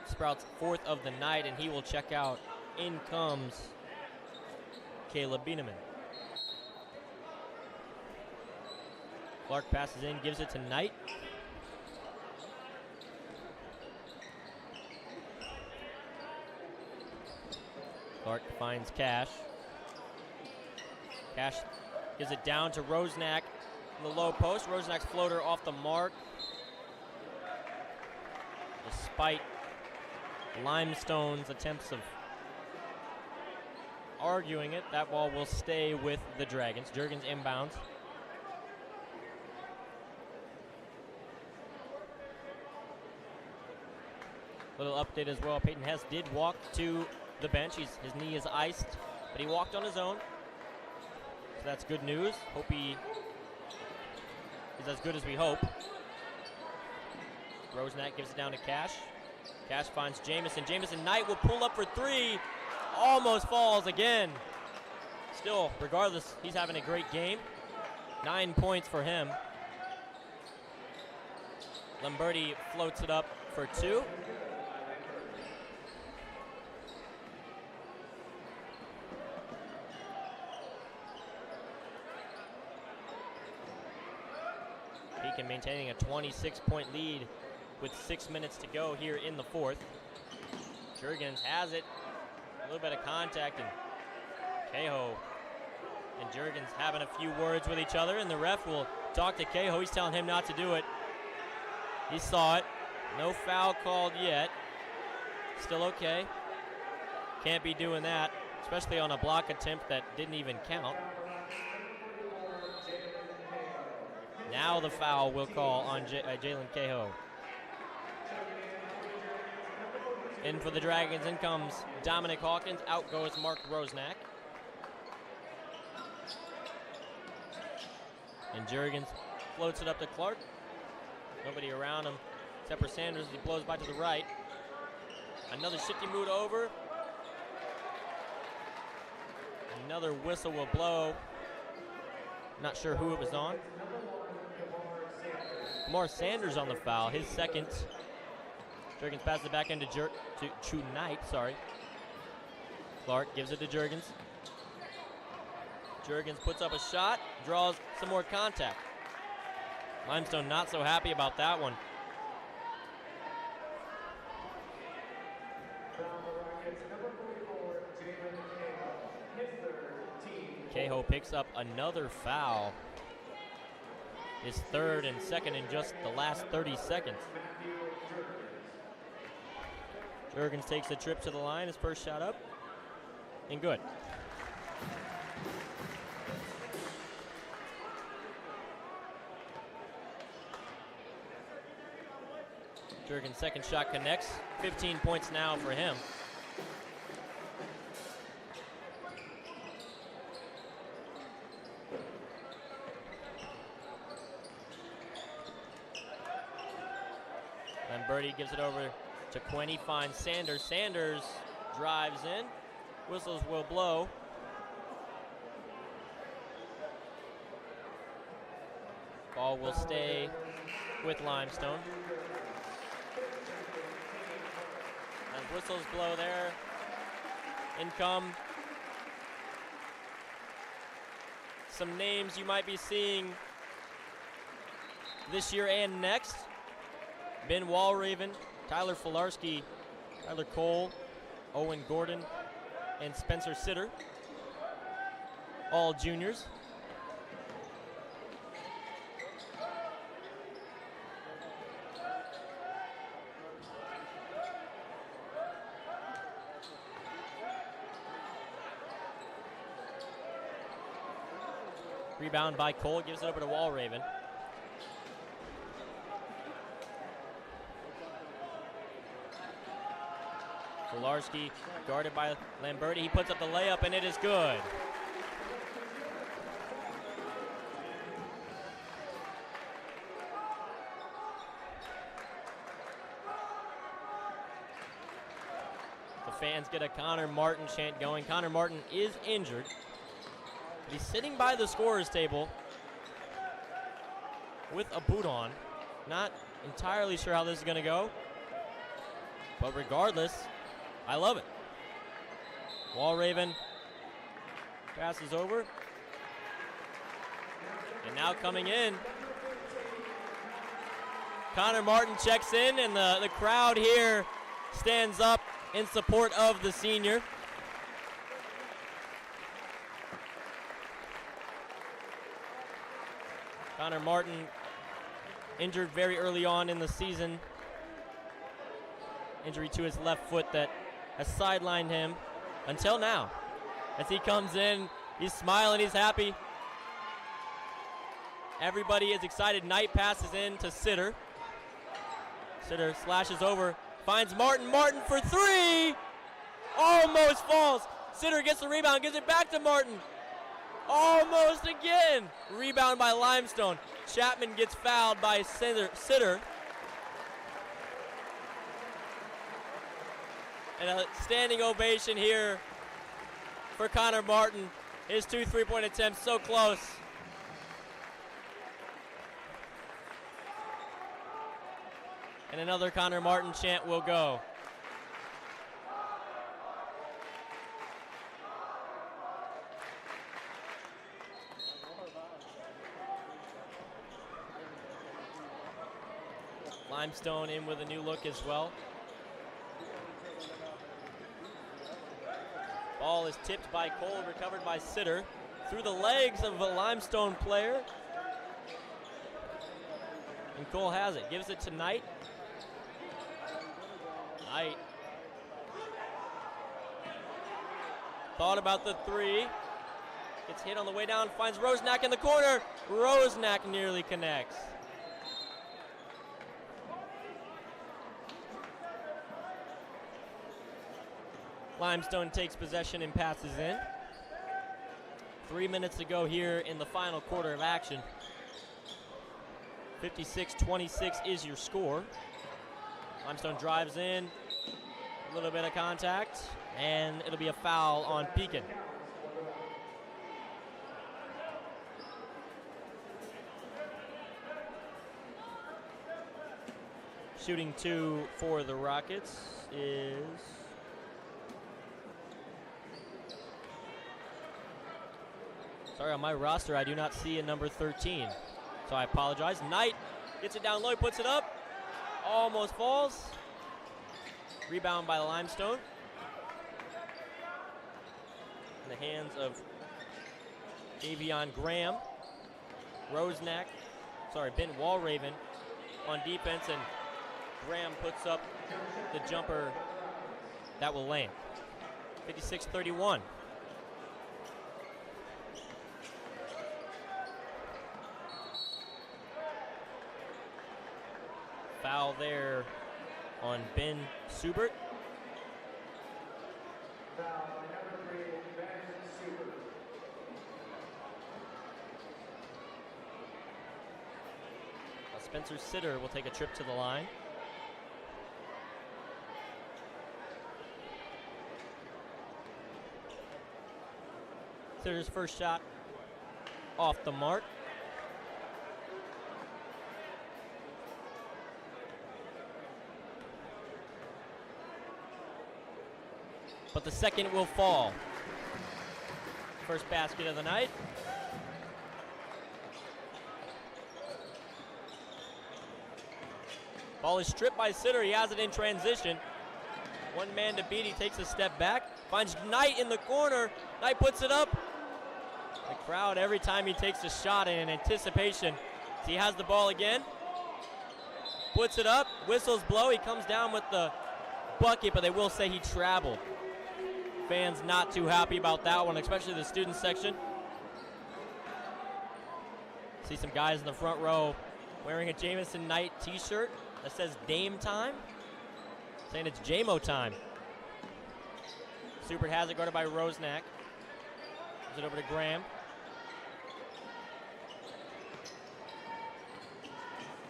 Sprout's 4th of the night, and he will check out. In comes Caleb Bieneman. Clark passes in, gives it to Knight. Clark finds Cash. Cash gives it down to Rosnack in the low post. Rosnack's floater off the mark. Despite Limestone's attempts of arguing it, that ball will stay with the Dragons. Juergens inbounds. Little update as well. Peyton Hess did walk to the bench. His knee is iced, but he walked on his own. So that's good news. Hope he is as good as we hope. Rosnack gives it down to Cash. Cash finds Jamison. Jamison Knight will pull up for 3. Almost falls again. Still, regardless, he's having a great game. 9 points for him. Lamberti floats it up for 2. Pekin maintaining a 26-point lead with 6 minutes to go here in the 4th. Juergens has it. A little bit of contact, and Cahoe and Juergens having a few words with each other, and the ref will talk to Cahoe. He's telling him not to do it. He saw it. No foul called yet. Still okay. Can't be doing that, especially on a block attempt that didn't even count. Now the foul will call on Jalen Cahoe. In for the Dragons, in comes Dominic Hawkins. Out goes Mark Rosnack. And Juergens floats it up to Clark. Nobody around him except for Sanders. He blows by to the right. Another shifty move over. Another whistle will blow. Not sure who it was on. Lamar Sanders on the foul, his second. Juergens passes it back into to Knight, sorry. Clark gives it to Juergens. Juergens puts up a shot, draws some more contact. Limestone not so happy about that one. Cahoe picks up another foul. His 3rd and 2nd in just the last 30 seconds. Juergens takes a trip to the line, his first shot up, and good. Juergens' second shot connects. 15 points now for him. Lamberti gives it over to Quinn. He finds Sanders. Sanders drives in. Whistles will blow. Ball will stay with Limestone. As whistles blow there, in come some names you might be seeing this year and next. Ben Walraven, Tyler Filarski, Tyler Cole, Owen Gordon, and Spencer Sitter, all juniors. Rebound by Cole, gives it over to Walraven. Filarski guarded by Lamberti. He puts up the layup, and it is good. The fans get a Connor Martin chant going. Connor Martin is injured. He's sitting by the scorer's table with a boot on. Not entirely sure how this is going to go. But regardless, I love it. Walraven passes over. And now coming in, Connor Martin checks in, and the crowd here stands up in support of the senior. Connor Martin injured very early on in the season. Injury to his left foot that has sidelined him until now. As he comes in, he's smiling, he's happy. Everybody is excited. Knight passes in to Sitter. Sitter slashes over, finds Martin. Martin for three! Almost falls. Sitter gets the rebound, gives it back to Martin. Almost again. Rebound by Limestone. Chapman gets fouled by Sitter. And a standing ovation here for Connor Martin. His 2 3-point attempts so close. And another Connor Martin chant will go. Limestone in with a new look as well. Ball is tipped by Cole, recovered by Sitter. Through the legs of a Limestone player. And Cole has it, gives it to Knight. Knight thought about the three. Gets hit on the way down, finds Rosnack in the corner. Rosnack nearly connects. Limestone takes possession and passes in. 3 minutes to go here in the final quarter of action. 56-26 is your score. Limestone drives in, a little bit of contact, and it'll be a foul on Pekin. Shooting 2 for the Rockets is sorry, on my roster I do not see a number 13, so I apologize. Knight gets it down low, puts it up, almost falls. Rebound by Limestone. In the hands of Avion Graham. Ben Walraven on defense, and Graham puts up the jumper that will land. 56-31. Foul there on Ben Subert. Spencer Sitter will take a trip to the line. Sitter's first shot off the mark. But the second will fall. First basket of the night. Ball is stripped by Sitter. He has it in transition. One man to beat. He takes a step back. Finds Knight in the corner. Knight puts it up. The crowd, every time he takes a shot in anticipation. He has the ball again. Puts it up. Whistles blow. He comes down with the bucket, but they will say he traveled. Fans not too happy about that one, especially the student section. See some guys in the front row wearing a Jamison Knight t-shirt that says Dame time, saying it's JMO time. Subert has it, guarded by Rosnack. Gives it over to Graham.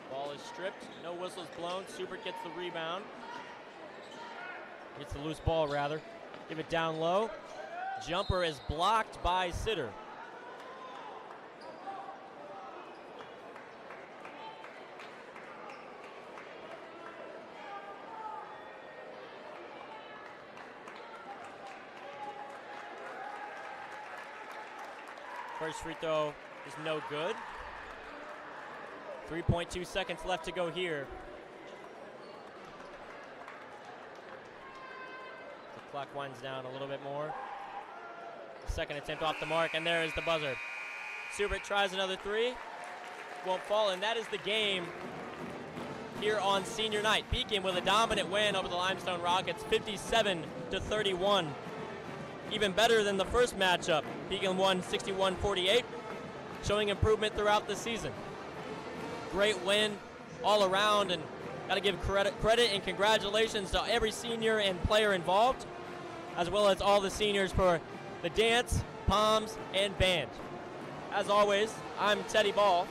Ball is stripped, no whistles blown. Subert gets the rebound. Gets the loose ball, rather. Give it down low. Jumper is blocked by Sitter. First free throw is no good. 3.2 seconds left to go here. The clock winds down a little bit more. Second attempt off the mark, and there is the buzzer. Subert tries another three. Won't fall, and that is the game here on senior night. Pekin with a dominant win over the Limestone Rockets, 57-31. Even better than the first matchup. Pekin won 61-48, showing improvement throughout the season. Great win all around, and got to give credit and congratulations to every senior and player involved, as well as all the seniors for the dance, palms, and band. As always, I'm Teddy Ball.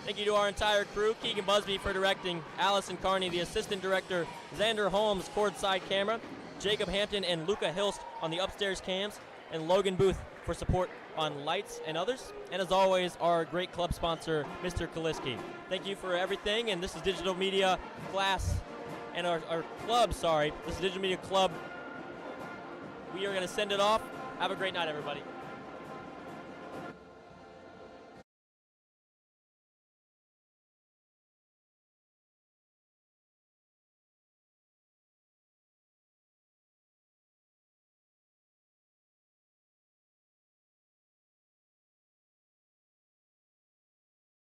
Thank you to our entire crew, Keegan Busby for directing, Allison Carney, the assistant director, Xander Holmes, courtside camera, Jacob Hampton and Luca Hilst on the upstairs cams, and Logan Booth for support on lights and others. And as always, our great club sponsor, Mr. Kaliski. Thank you for everything, and this is Digital Media Class, and our club, sorry. This is Digital Media Club. We are going to send it off. Have a great night, everybody.